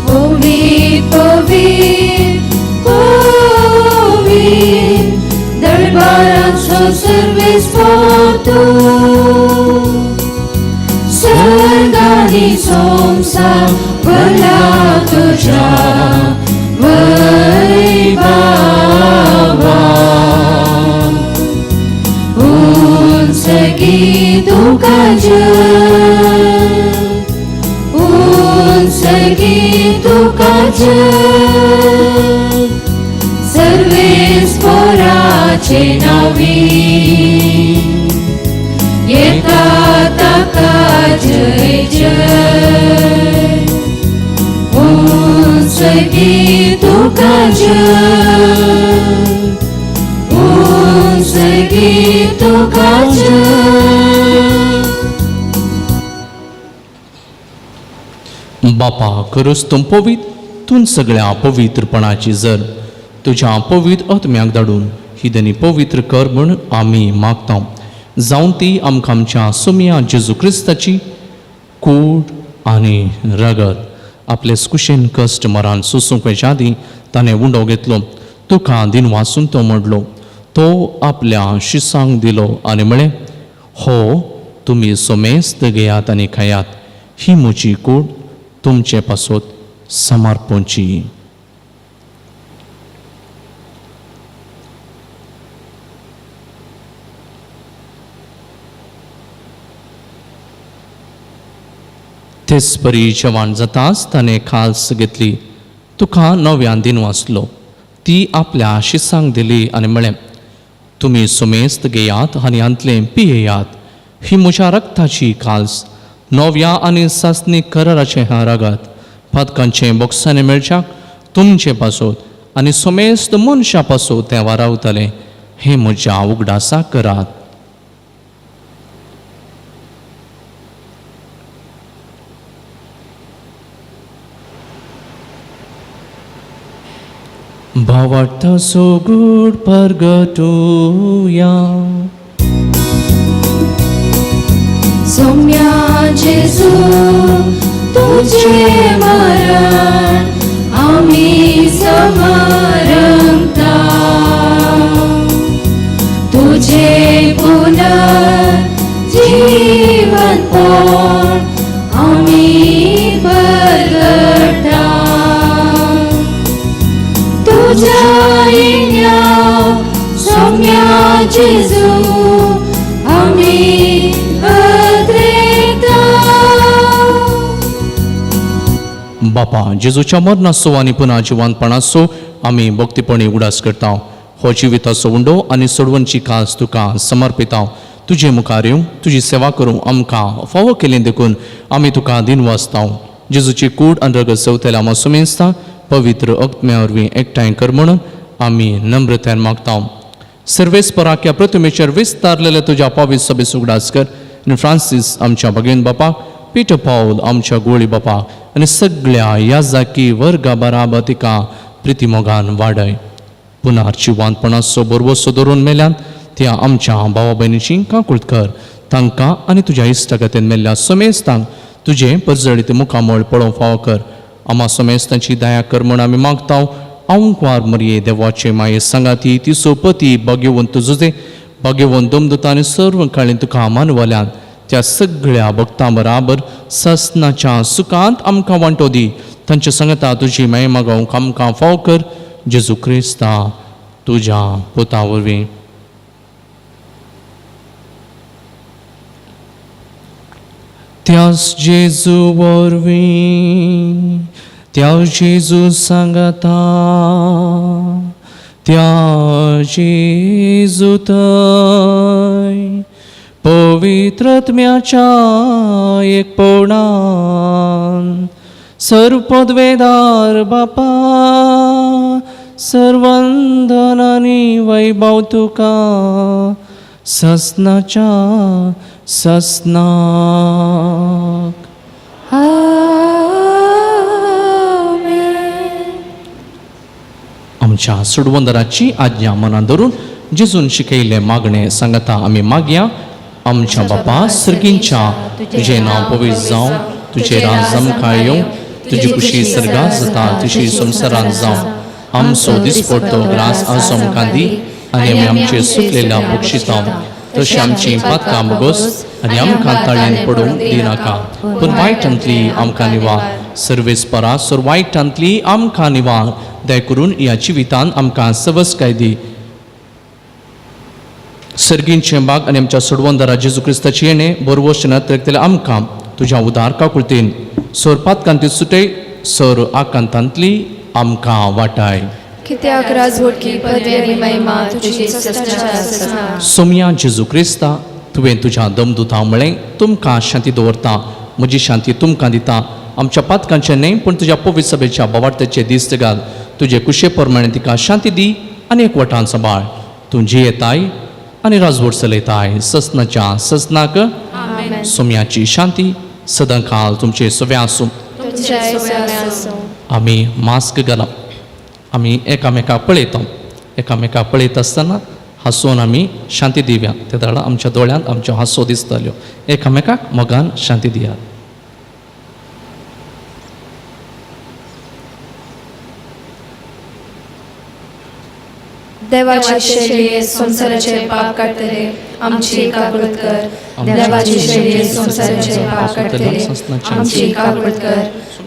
पवित्र पवित्र पवित्र दरबारांचो सर्वेस्पर तूं. स्वर्गानी संसार भरला तुज्या वैभवान. उंच गीत तुका जय. उंच गीत तुका जय. सर्वेस्पराचे नावी येता ताका जय जय. उंच गीत तुका जय. उंच गीत तुका जय. बापा करूस तूं पवित्र, तूं सगळ्या पवित्रपणाची जर तुज्या पवित्र आत्म्याक धाडून ही दनी पवित्र कर म्हूण आमी मागता. जावं ती आमकां आमच्या सोम्या जेजू क्रिस्ताची कूड आनी रगत आपले कुशेन कश्ट मरान सोसूंक वेच्या आदीं ताणें उंडो घेतलो. तुका दिन वासून तो म्हणलो. तो आपल्या शिसांक दिलो आनी म्हळें, हो तुमी सोमेस्त घेयात आनी खायात. ही म्हजी कूड तुमचे पासत समर्पणची. तेच परी जेवण जाताच ताणें खास घेतली. तुका नव्यान दिन वाचलो. ती आपल्या शिसांक दिली आनी म्हळें, तुमी सुमेस्त घेयात आनी अंतलें पियेयात. ही म्हज्या रक्ताची काल्स नव्या आनी सासनी कराराचें हा रगत पदकांचें बॉक्सांनी मेळच्याक तुमचे पासत आनी सुमेस्त मनशा पासत तें वारावतलें. हे म्हज्या उगडासाक करात. भावार्थ सोगूड परगटुया. सोम्या जेजू तुझे मरण आमी समरंता. तुझे पुनर्जीवनपण आमी परगटा. तुझ्या येण्या सोम्या जेजू आमी बापा जेजूच्या मरणाचो आनी पुना जिवंतपणाचो आमी भक्तीपणी उडास करता. हो जिविताचो उंडो आनी सोडवणची कास तुका समर्पिता. तुजे मुखार येवं तुजी सेवा करूं आमकां फावो केलें देखून आमी तुका दिन वाचता. जेजूची कूड आनी रगत सवतेल्या आमी सुमेस्ता पवित्र आत्म्या वरवीं एकठांय कर म्हणून आमी नम्रतायेन मागता. सर्वेस्पराक प्रतिमेचेर विस्तारलेल्या तुज्या पवित्र सभेचो उगडास कर. फ्रांसीस आमच्या भगिनी बापाक, पीटर पौल आमच्या गोळी बापाक आनी सगळ्या याजाकी वर्गा बराबर तिका प्रितीमोगान वाडय. पुनार जिवांतपणाचो बरवसो धरून मेल्यान त्या आमच्या भावा भयणीची काकूळट कर. तांकां आनी तुज्या इश्टगतीन मेल्ल्या समेस्तांक तुजें परजळीत मुखामळ पळोवंक फावो कर. आम्हा समेस्तांची दया कर म्हूण आमी मागताव. आंवकार मरये देवाचे माये सांगाती ती सोपती भाग्यवंत तुजे भाग्यवंत दमदूत आनी सर्व काळी तुका मानवल्यान त्या सगळ्या भक्तां बराबर ससनाच्या सुखांत आमकां वांटो दी. तांच्या सांगता तुजी माये मागोवंक आमकां फावो कर. जेजू क्रिस्ता तुज्या पुता वरवीं. त्याच जेजू वरवीं त्या जेजू सांगता त्या जेजू थंय पवित्रत्म्याच्या एकपणान सर्वपदवेदार बापा सर्वंधनानी वैभव तुका ससनाच्या ससनाक. आमच्या सुडवंदराची आज्ञा मनात धरून जेजून शिकयले मागणे सांगता आमी मागया. आमच्या बापा सर्गींच्या तुझे नाव पवित्र जावं, तुझे राज आमकां येवं, तुजी खुशी सर्गांत जाता तुजी संवसारांत जावं. आमचो दिसपडटो ग्रास आज आमकां दी आनी आमी आमचे सुकलेल्या बक्षिसांव तशी आमची पातकां बोगोस आनी आमकां ताळयेन पडूंक दिनाका पूण वायटांतली आमकां निवार. सर्वेस्परासोर वायटांतली आमकां निवार. दया करून ह्या जिवितान आमकां सवस्काय दी. सर्गींचे बाग आनी आमच्या सोडवंदरा जेजू क्रिस्ताची येणे बरवशेन तेकतले आमकां तुज्या उदार काकुळतेन सोर पातकांती सुटय सोर आकांतांतली आमकां वाटाय. कित्याक राजवटकी पदवी आनी महिमा तुजी ससनाच्या ससनाक. सोम्या जेजू क्रिस्ता तुवें तुज्या दमदुतां म्हळें तुमकां शांती दवरता, म्हजी शांती तुमकां दिता. आमच्या पातकांचें न्हय पूण तुज्या पवित्र सभेच्या बोवार्थाचे दीस घाल. तुजे कुशे प्रमाणे तिका शांती दी आनी एकवटान सांबाळ. तूं जियेताय आनी राजवट चलयताय ससनाच्या ससनाक. सोम्याची शांती सदांकाल तुमचे सव्या आसूं. आमी मास्क घालप. आमी एकामेकाक पळयता. एकामेकाक पळयता आसतना हांसून आमी शांती दिवया. त्या वेळा आमच्या दोळ्यांत आमच्यो हांसो दिसतल्यो. एकामेकाक मोगान शांती दियात. देवाची शैली संसाराचे पाप काढतले आमची काकुळट कर. देवाची शैली संसाराचे पाप काढतले आमची काकुळट कर.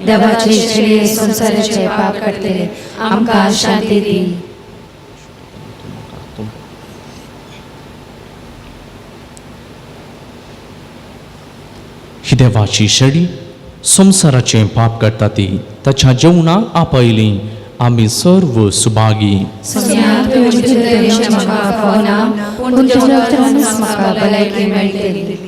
देवाची शैली संसाराचे पाप काढतले आमकां शांती दी. ही देवाची शेळी संसाराचे पाप करता ती ताच्या जेवणाक आपयली आमी सर्व सुभागी. म्हाका फावना पूण तुज्या उतरानच म्हाका भलायकी मेळटली.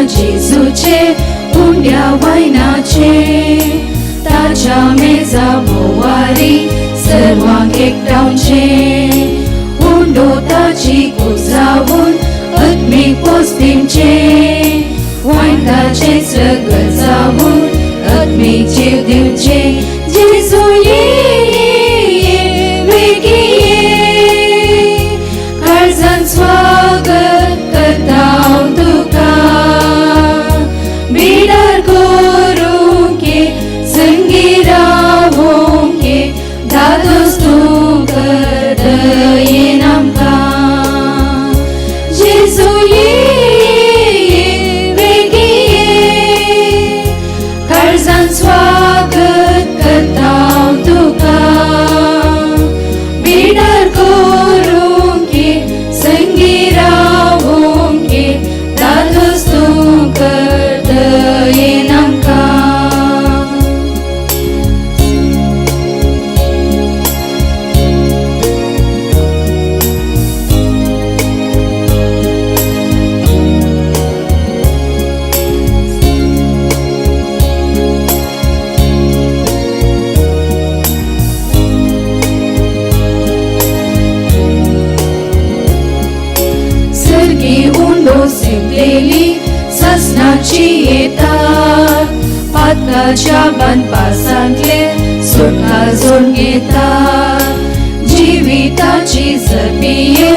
जेजूचे उंड्या वायनाचे ताच्या मेजा बोवारी सर्वांक एकठांवचे. उंडो ताची कुजावून अत्मीक पोस्तींचे वायटाचे सगळ जावून अत्मीक जीव दिवचे. जेजू ये वेगी ये काळजान स्वागत करता हांव तुका. बिडार करूंके संगी रावोंके दादोस तूं कर दयेन आमकां. जेजू ये बेगी ये काळजान स्वागत कर देवाच्या बांदपासांतले सुटका जोड घेतात जिविताची जपिये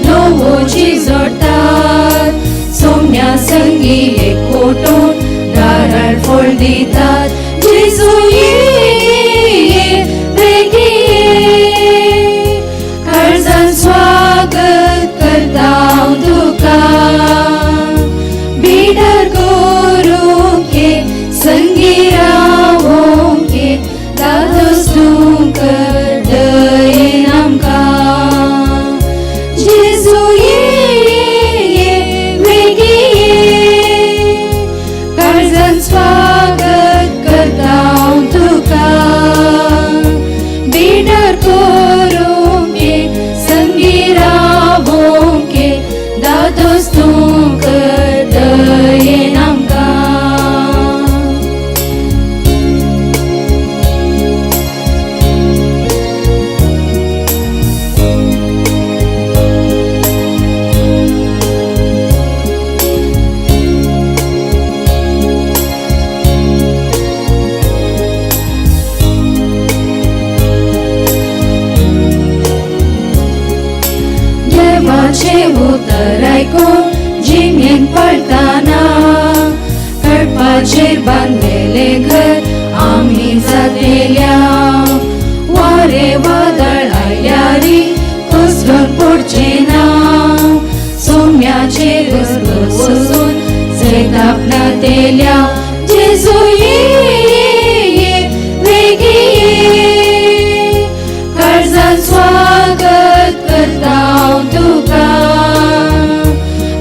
नवोची जोडतात सोम्या संगी एकवटून दाराळ फळ दितात जेजू ये बेगी ये काळजान स्वागत करता हांव तुका बिडर करूंक ये संगी रावोंक ये दादोस तूं कर दयेन आमकां जेजू ये बेगी ये काळजान स्वागत करता हांव तुका बिडर करूंक ये संगी रावोंक ये दादोस तूं कर दयेन आमकां देवाचे उतर आयकून जिणेन पडटाना कळपाचेर बांदलेले घर आमी जातेल्या वारे वादळ आयल्यारी कुसरून पडचे ना सोम्याचेर वचून जैत आपणा तेल्या जेजू ये बेगी ये काळजान स्वागत करता हांव तुका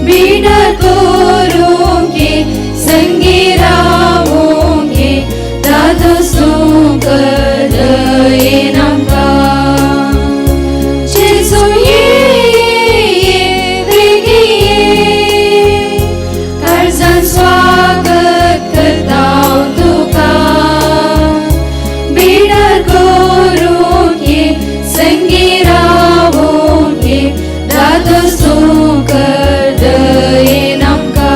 बिडर करूंक ये संगी रावोंक ये दादोस तूं कर दयेन आमकां जेजू ये बेगी ये काळजान स्वागत करता हांव तुका बिडर करूंक ये संगी रावोंक ये दादोस तूं कर दयेन आमकां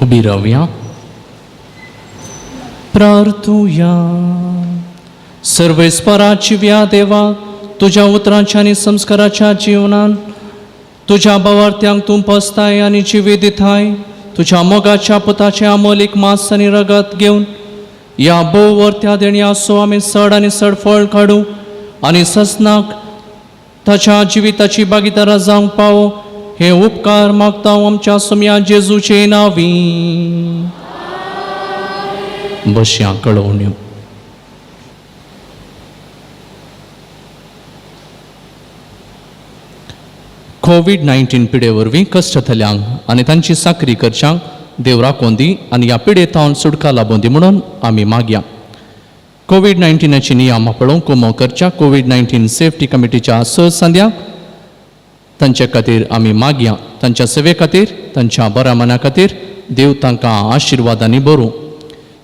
उभी रावया प्रार्थुया सर्वेस्पराची व्या देवा तुझ्या उतरांच्या आणि संस्काराच्या जीवनान तुझ्या भावार्थ्यांक तूं पोसताय आनी जिवी दिताय तुझ्या मोगाच्या पुताचे अमोलीक मांस आनी रगत घेवन या भोव वर्त्या देणी आसो आमी चड आनी चड फळ काडू आनी ससनाक ताच्या जिविताची भागीदारा जावंक पावो हे उपकार मागता आमच्या सोम्या जेजूचे नांवी बश्या कळवण्यो कोविड-19 पिडे वरवीं कश्ट थल्यांक आनी तांची साखरी करच्यांक देव राखून दी आनी ह्या पिडेतावन सुटका लाबून दी म्हणून आमी मागया. कोविड-19ची नियमां पळोवंक कुमो करच्या कोविड-19 सेफ्टी कमिटीच्या सदस्यांक तांचे खातीर आमी मागया. तांच्या सेवे खातीर तांच्या बऱ्या मना खातीर देव तांकां आशिर्वादांनी भरूं.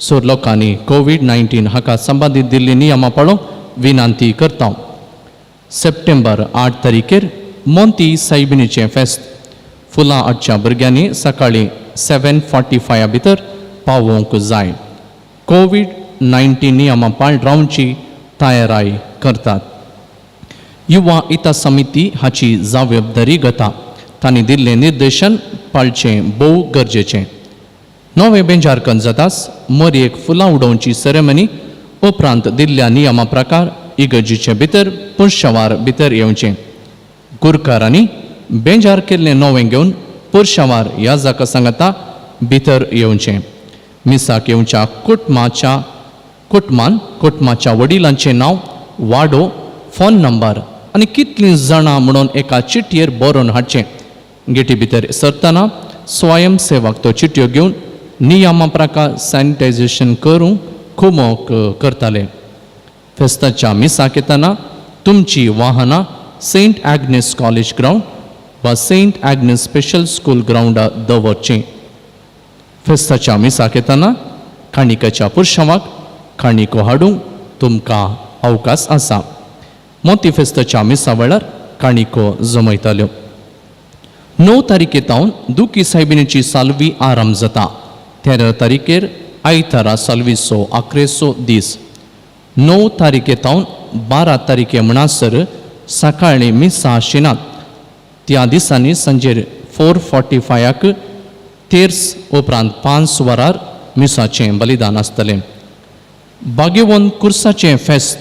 सर लोकांनी कोविड-19 हाका संबंदीत दिल्ली नियमां पळोवंक विनंती करता. सप्टेंबर 8 तारीखेर मोंती सायबिणीचें फेस्त फुलां हाडच्या भुरग्यांनी सकाळीं 7:45 भितर पावोवंक जाय. कोविड-19 नियमां पाळून रावची तयाराय करतात. युवा हिता समिती हाची जबाबदारी घेता. तांणी दिल्लें निर्देशन पाळचें भोव गरजेचें. नवे बेंजारकन जाताच मोरयेक फुलां उडोवची सेरेमनी उपरांत दिल्ल्या नियमा प्रकार इगर्जीचे भितर पुरुशवार भितर येवचें. गुरकारांनी बेंजार केल्लें नवें घेवन पुरुशवार ह्या जाका सांगता भितर येवचें. मिसाक येवच्या कुटुंबाच्या वडिलांचें नांव, वाडो, फोन नंबर आनी कितलीं जाणां म्हणून एका चिटयेर बरोवन हाडचें. गेटी भितर सरतना स्वयंसेवक तो चिटयो घेवन नियमा प्रकार सॅनिटायझेशन करूंक कुमोक करताले. फेस्ताच्या मिसाक येतना तुमची वाहनां सेंट ॲग्नेस कॉलेज ग्रावंड वा सेंट ॲग्नेस स्पेशल स्कूल ग्रावंडार दवरचें. फेस्ताच्या मिसाक येतना काणिकाच्या पुरुशवाक काणिको हाडूंक तुमकां अवकाश आसा. मोती फेस्ताच्या मिसा वेळार काणिको जमयताल्यो. 9 तारीखेतावन दुखी सायबिणीची सालवी आराम जाता. 13 तारीखेर आयतारा सालवीचो 11सो दीस. 9 तारीखेतावन 12 तारीखे म्हणसर सकाळीं मिसा आशिनात. त्या दिसांनी सांजेर 4:45 तेर्स उपरांत 5 वरार मिसाचें बलिदान आसतलें. बागेवन कुर्साचें फेस्त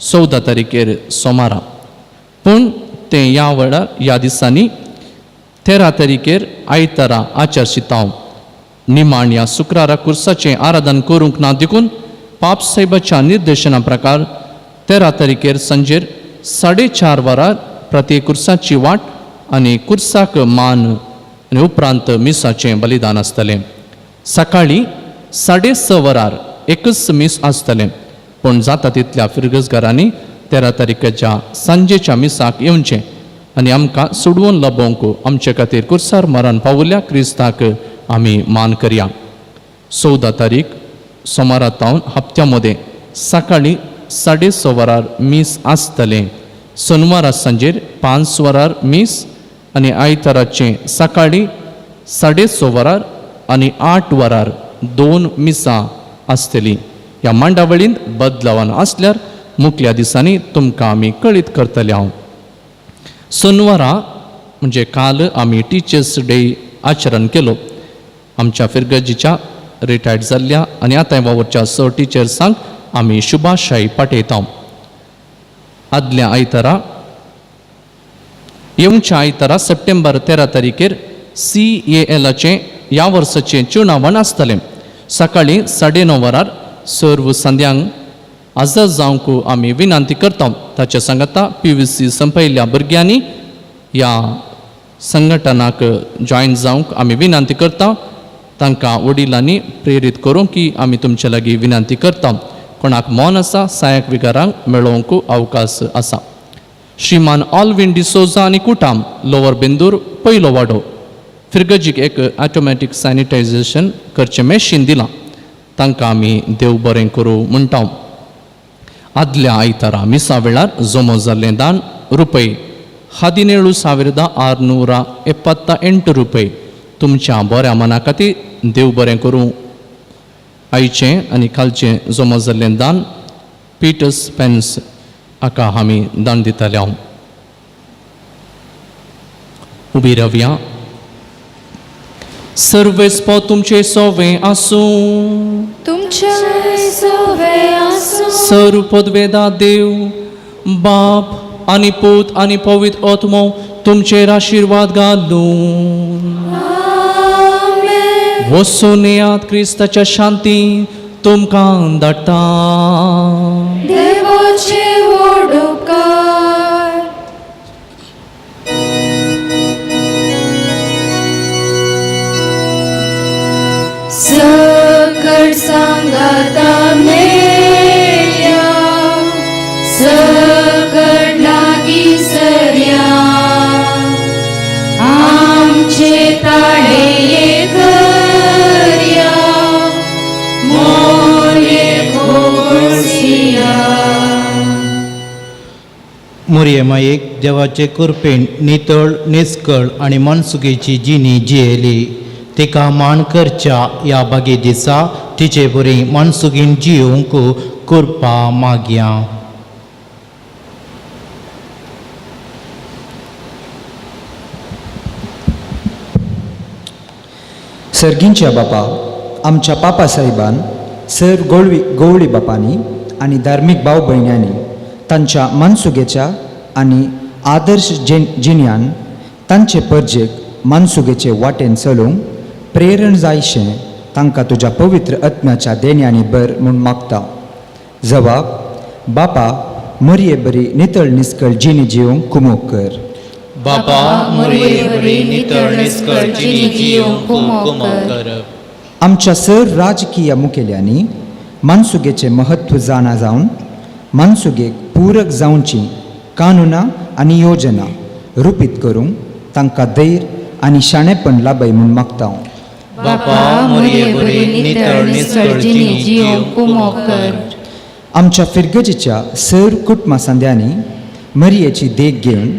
14 तारीखेर सोमारा. पूण तें ह्या दिसांनी 13 तारीखेर आयतारा आचारशिताव निमाण ह्या शुक्रारा कुर्साचें आराधन करूंक ना देखून पाप साहेबाच्या निर्देशना प्रकार 13 तारीखेर सांजेर 4:30 वरार प्रत्येक कुर्साची वाट आनी कुर्साक मान आनी उपरांत मिसाचें बलिदान आसतलें. सकाळीं 6:30 वरार एकच मीस आसतलें. पूण जाता तितल्या फिरगजगारांनी 13 तारीखेच्या सांजेच्या मिसाक येवचें आनी आमकां सोडवून लबोवंक आमचे खातीर कुर्सार मरण पावल्या क्रिस्ताक आमी मान करया. 14 तारीख सोमारातावन हप्त्या मदें सकाळीं 6:30 वरार मीस आसतलें. सोनवारा सांजेर 5 वरार मीस आनी आयताराचें सकाळीं 6:30 वरार आनी 8 वरार 2 मिसां आसतलीं. ह्या मांडावळींत बदलावन आसल्यार मुखल्या दिसांनी तुमकां आमी कळीत करतले. हांव सोनवारा म्हणजे काल आमी टिचर्स डे आचरण केलो. आमच्या फिरगजीच्या रिटायर्ड जाल्ल्या आनी आतां वावरच्या 6 टिचर्सांक आमी शुभाशय पाठयता. आदल्या आयतारा येवच्या आयतारा सप्टेंबर 13 तारीखेर CALचें ह्या वर्साचें चुनावण आसतलें. सकाळीं 9:30 वरार सर्व संद्यांक हजर जावंक आमी विनंती करता. ताच्या सांगता PVC संपयल्ल्या भुरग्यांनी ह्या संघटनाक जॉयन जावंक आमी विनंती करता. तांकां वडिलांनी प्रेरीत करूंक की आमी तुमचे लागीं विनंती करता. कोणाक मोन आसा सहाय्यक विगारांक मेळोवंक अवकाश आसा. श्रीमान ऑल्विन डिसोजा आनी कुटाम लोवर बेंदूर पयलो वाडो फिरगजीक एक ऑटोमॅटीक सॅनिटायझेशन करचें मॅशीन दिलां. तांकां आमी देव बरें करूं म्हणटा. आदल्या आयतारा मिसा वेळार जमो जाल्लें दान रुपये 17,678 रुपये तुमच्या बऱ्या मना खातीर देव बरें करूं. आयचें आनी कालचें जमो जाल्लें दान पिटर्स पेन्स हाका आमी दान दिताले. हांव उबी रावया. सर्वेस्पो तुमचे सोवें आसूं. तुमचे सोवें आसूं. सर्वपदवेदा देव बाप आनी पूत आनी पवित्र आत्मो तुमचेर आशिर्वाद घालून वचून येयात. क्रिस्ताच्या शांती तुमकां धाडटा. देवाचे वडोवकार. सकट सांगाता मेल्या सकट लागीं सरया आमचे ताळे करया मोरे घोळसिया. मोरयेमायेक देवाचे कृपेन नितळ निस्कळ आनी मनसुगेची जिणी जियेली तिका मान करच्या या बागे दिसा तिचे बरी मनसुगीन जियोंक कृपा मागया. सर्गींच्या बापा, आमच्या पापा साहेबान सर गवळी बापांनी आणि धार्मीक भाव भयण्यांनी तांच्या मनसुगेच्या आणि आदर्श जिण्यान तांचे परजेक मनसुगेचे वाटेन चलोवंक प्रेरण जायशें तांकां तुज्या पवित्र आत्म्याच्या देण्यांनी बर म्हूण मागता. जबाब: बापा, मोरये बरी नितळ निस्कळ जिणी जिवंक कुमोग कर. बापा, मोरये बरी नितळ निस्कळ जिणी जियोंक कुमोग कर. आमच्या सर राजकीय मुखेल्यांनी मनसुगेचे महत्व जाणा जावन मनसुगेक पूरक जावची कानुनां आनी योजना रुपीत करूंक तांकां धैर्य आनी शाणेपण लाभय म्हूण मागता. बापा, मोरये बरी नितळ निस्कळ जिणी जियोंक कुमोग कर. आमच्या फिरगजीच्या सर कुटुंबा सांद्यांनी मरयेची देख घेवन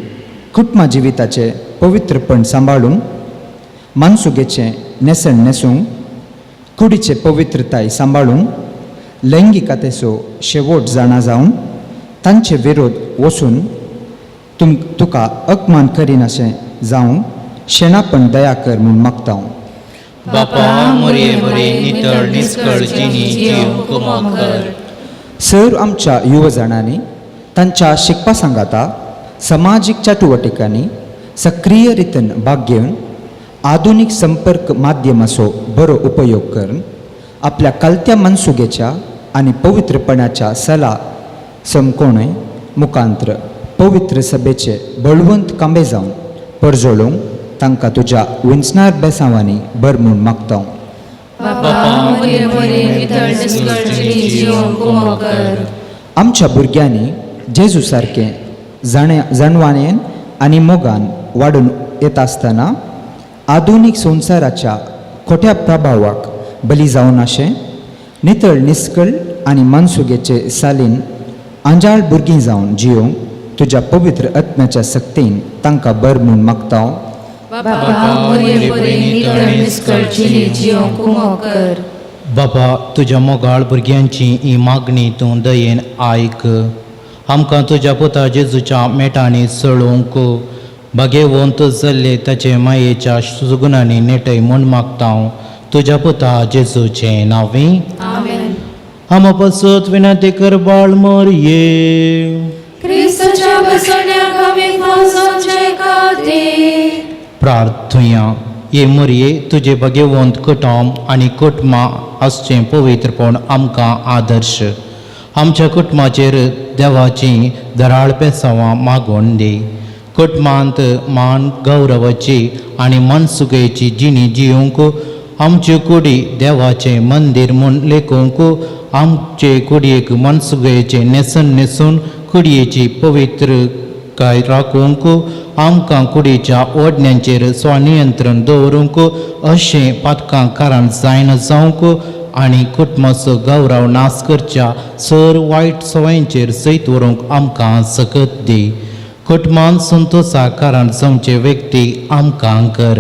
कुटुंबा जिविताचे पवित्रपण सांबाळून मनसुगेचे नेसण नेसूंक कुडीचे पवित्रताय सांबाळून लैंगिकतेचो शेवट जाणा जावन तांचे विरोध वचून तुका अपमान करिनाशें जावंक शेणापण दया कर म्हूण मागता. बापा, मोरये बरी नितळ निस्कळ जिणी जियोंक कुमोग कर. सर आमच्या युवजणांनी तांच्या शिकपा सांगाता समाजीक चटुवटिकांनी सक्रिय रितीन भाग घेवन आधुनिक संपर्क माध्यमाचो बरो उपयोग करून आपल्या कलत्या मनसुगेच्या आनी पवित्रपणाच्या सला समकोणय मुखांत्र पवित्र सभेचे बळवंत कांबे जावन परजोळोवंक तांकां तुज्या विंचणार बेसांवांनी बर म्हूण मागता. आमच्या भुरग्यांनी जेजू सारकें जाणवानेन आनी मोगान वाडून येता आसतना आधुनीक संवसाराच्या खोट्या प्रभावाक बली जावन अशें नितळ निस्कळ आनी मनसुगेचे सालीन आंजाळ भुरगीं जावन जियोंक तुज्या पवित्र आत्म्याच्या सक्तीन तांकां बर म्हूण मागता. बाबा, तुज्या मोगाळ भुरग्यांची ही मागणी तूं दयेन आयक. आमकां तुज्या पुता जेजूच्या मेटांनी चळोवंक भाग्यवंत जाल्ले ताचे मायेच्या सुगुणांनी नेटय म्हूण मागता. तुज्या पुता जेजूचे नांवे आम पसत विनंती कर बाळ मोरये. क्रिस्ताच्या बसण्याक आमी पावसाचे खातीर प्रार्थुया. ये मोरये, तुजे भाग्यवंत कुटुंब आनी कुटुंबां आसचें पवित्रपण आमकां आदर्श. आमच्या कुटुंबाचेर देवाची धराळ पेसावां मागोवन दी. कुटुंबांत मान गौरवाची आनी मनसुगेची जिणी जियोंक आमच्यो कुडी देवाचें मंदीर म्हूण लेखोवंक आमचे कुडयेक मनसुगेचें नेसन न्हेसून कुडयेची पवित्रकाय राखूंक आमकां कुडीच्या ओडण्यांचेर स्वनियंत्रण दवरूंक अशें पातकां कारण जायना जावंक आनी कुटुंबाचो गौरव नाश करच्या सर वायट सवयींचेर सयत व्हरूंक आमकां सकत दी. कुटुंबान संतोशाक कारण जावचे व्यक्ती आमकां कर.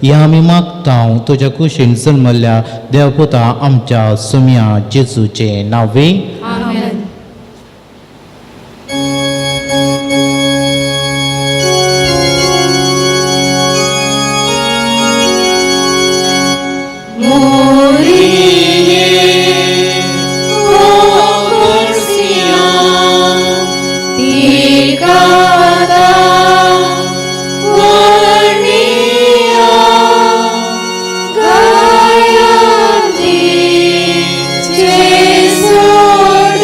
हें आमी मागता तुज्या कुशीन जल्मल्ल्या देवपुता आमच्या सुम्या जेजूचे नांवे. Jesus.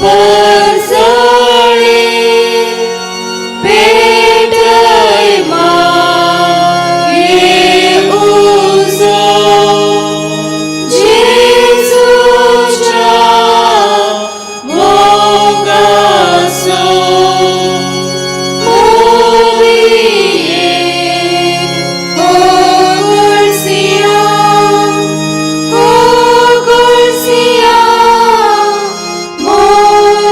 परजळे पेटय मागे उजो जेजूच्या मोगाचो मोविये हो गोळसिया मोविये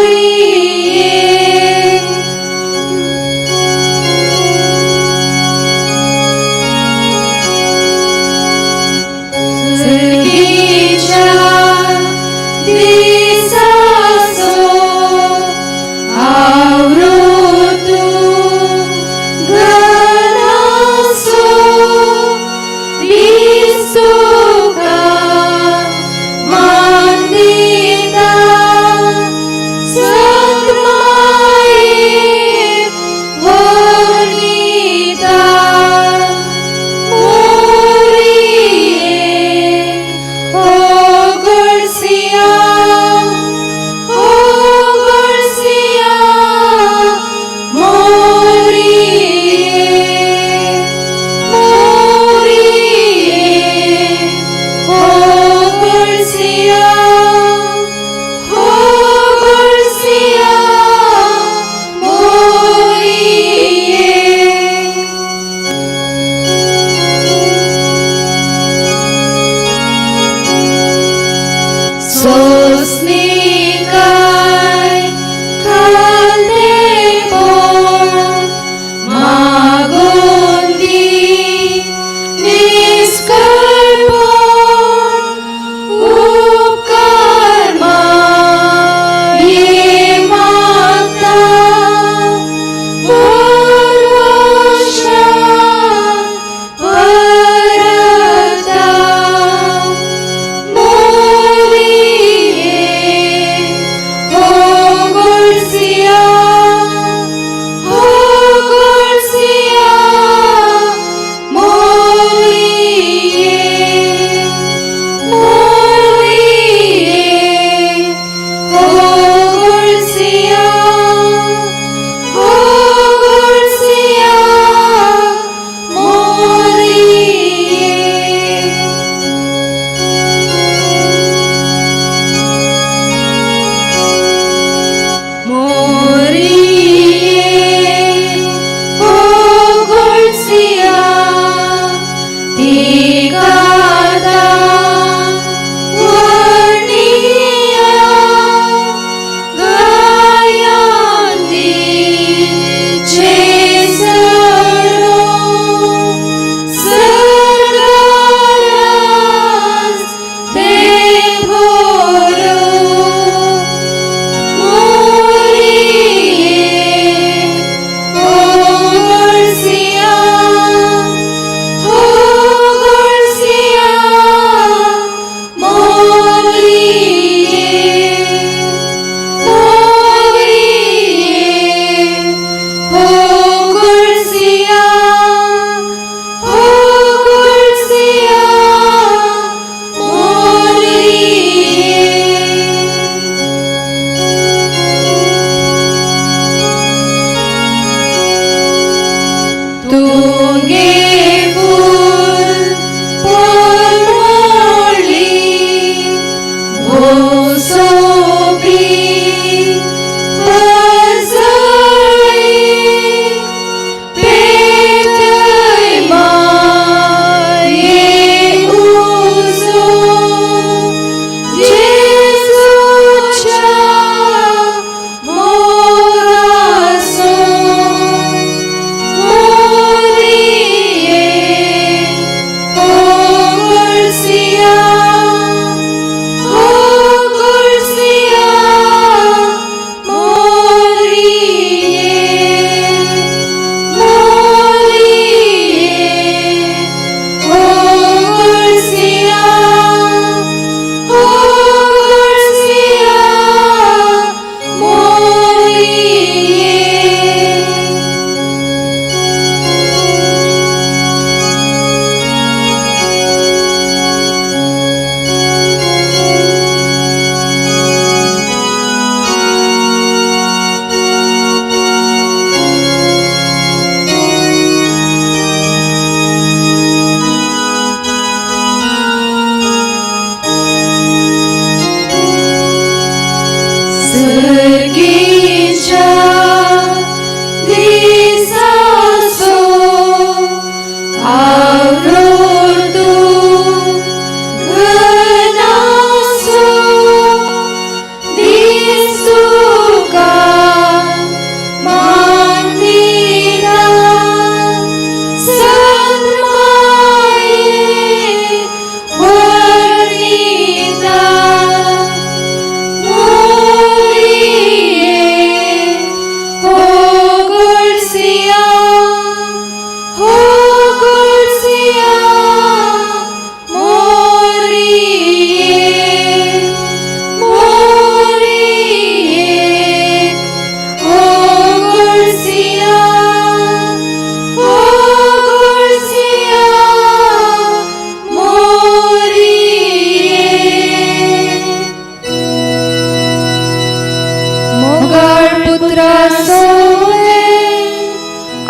पुत्रा सोवे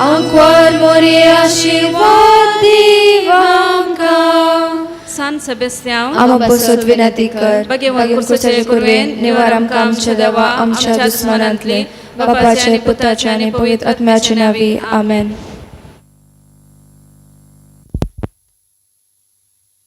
आंकवार मोरे आशीर्वाद दिवांका San Sebastião, आम्हा बसत विनंती कर बगेवन कुर्साचे कुरवेन निवार आमकां आमच्या देवा आमच्या दुस्मनांतले बापाचे आनी पुताचे आनी पवित्र आत्म्याचे नावी आमेन.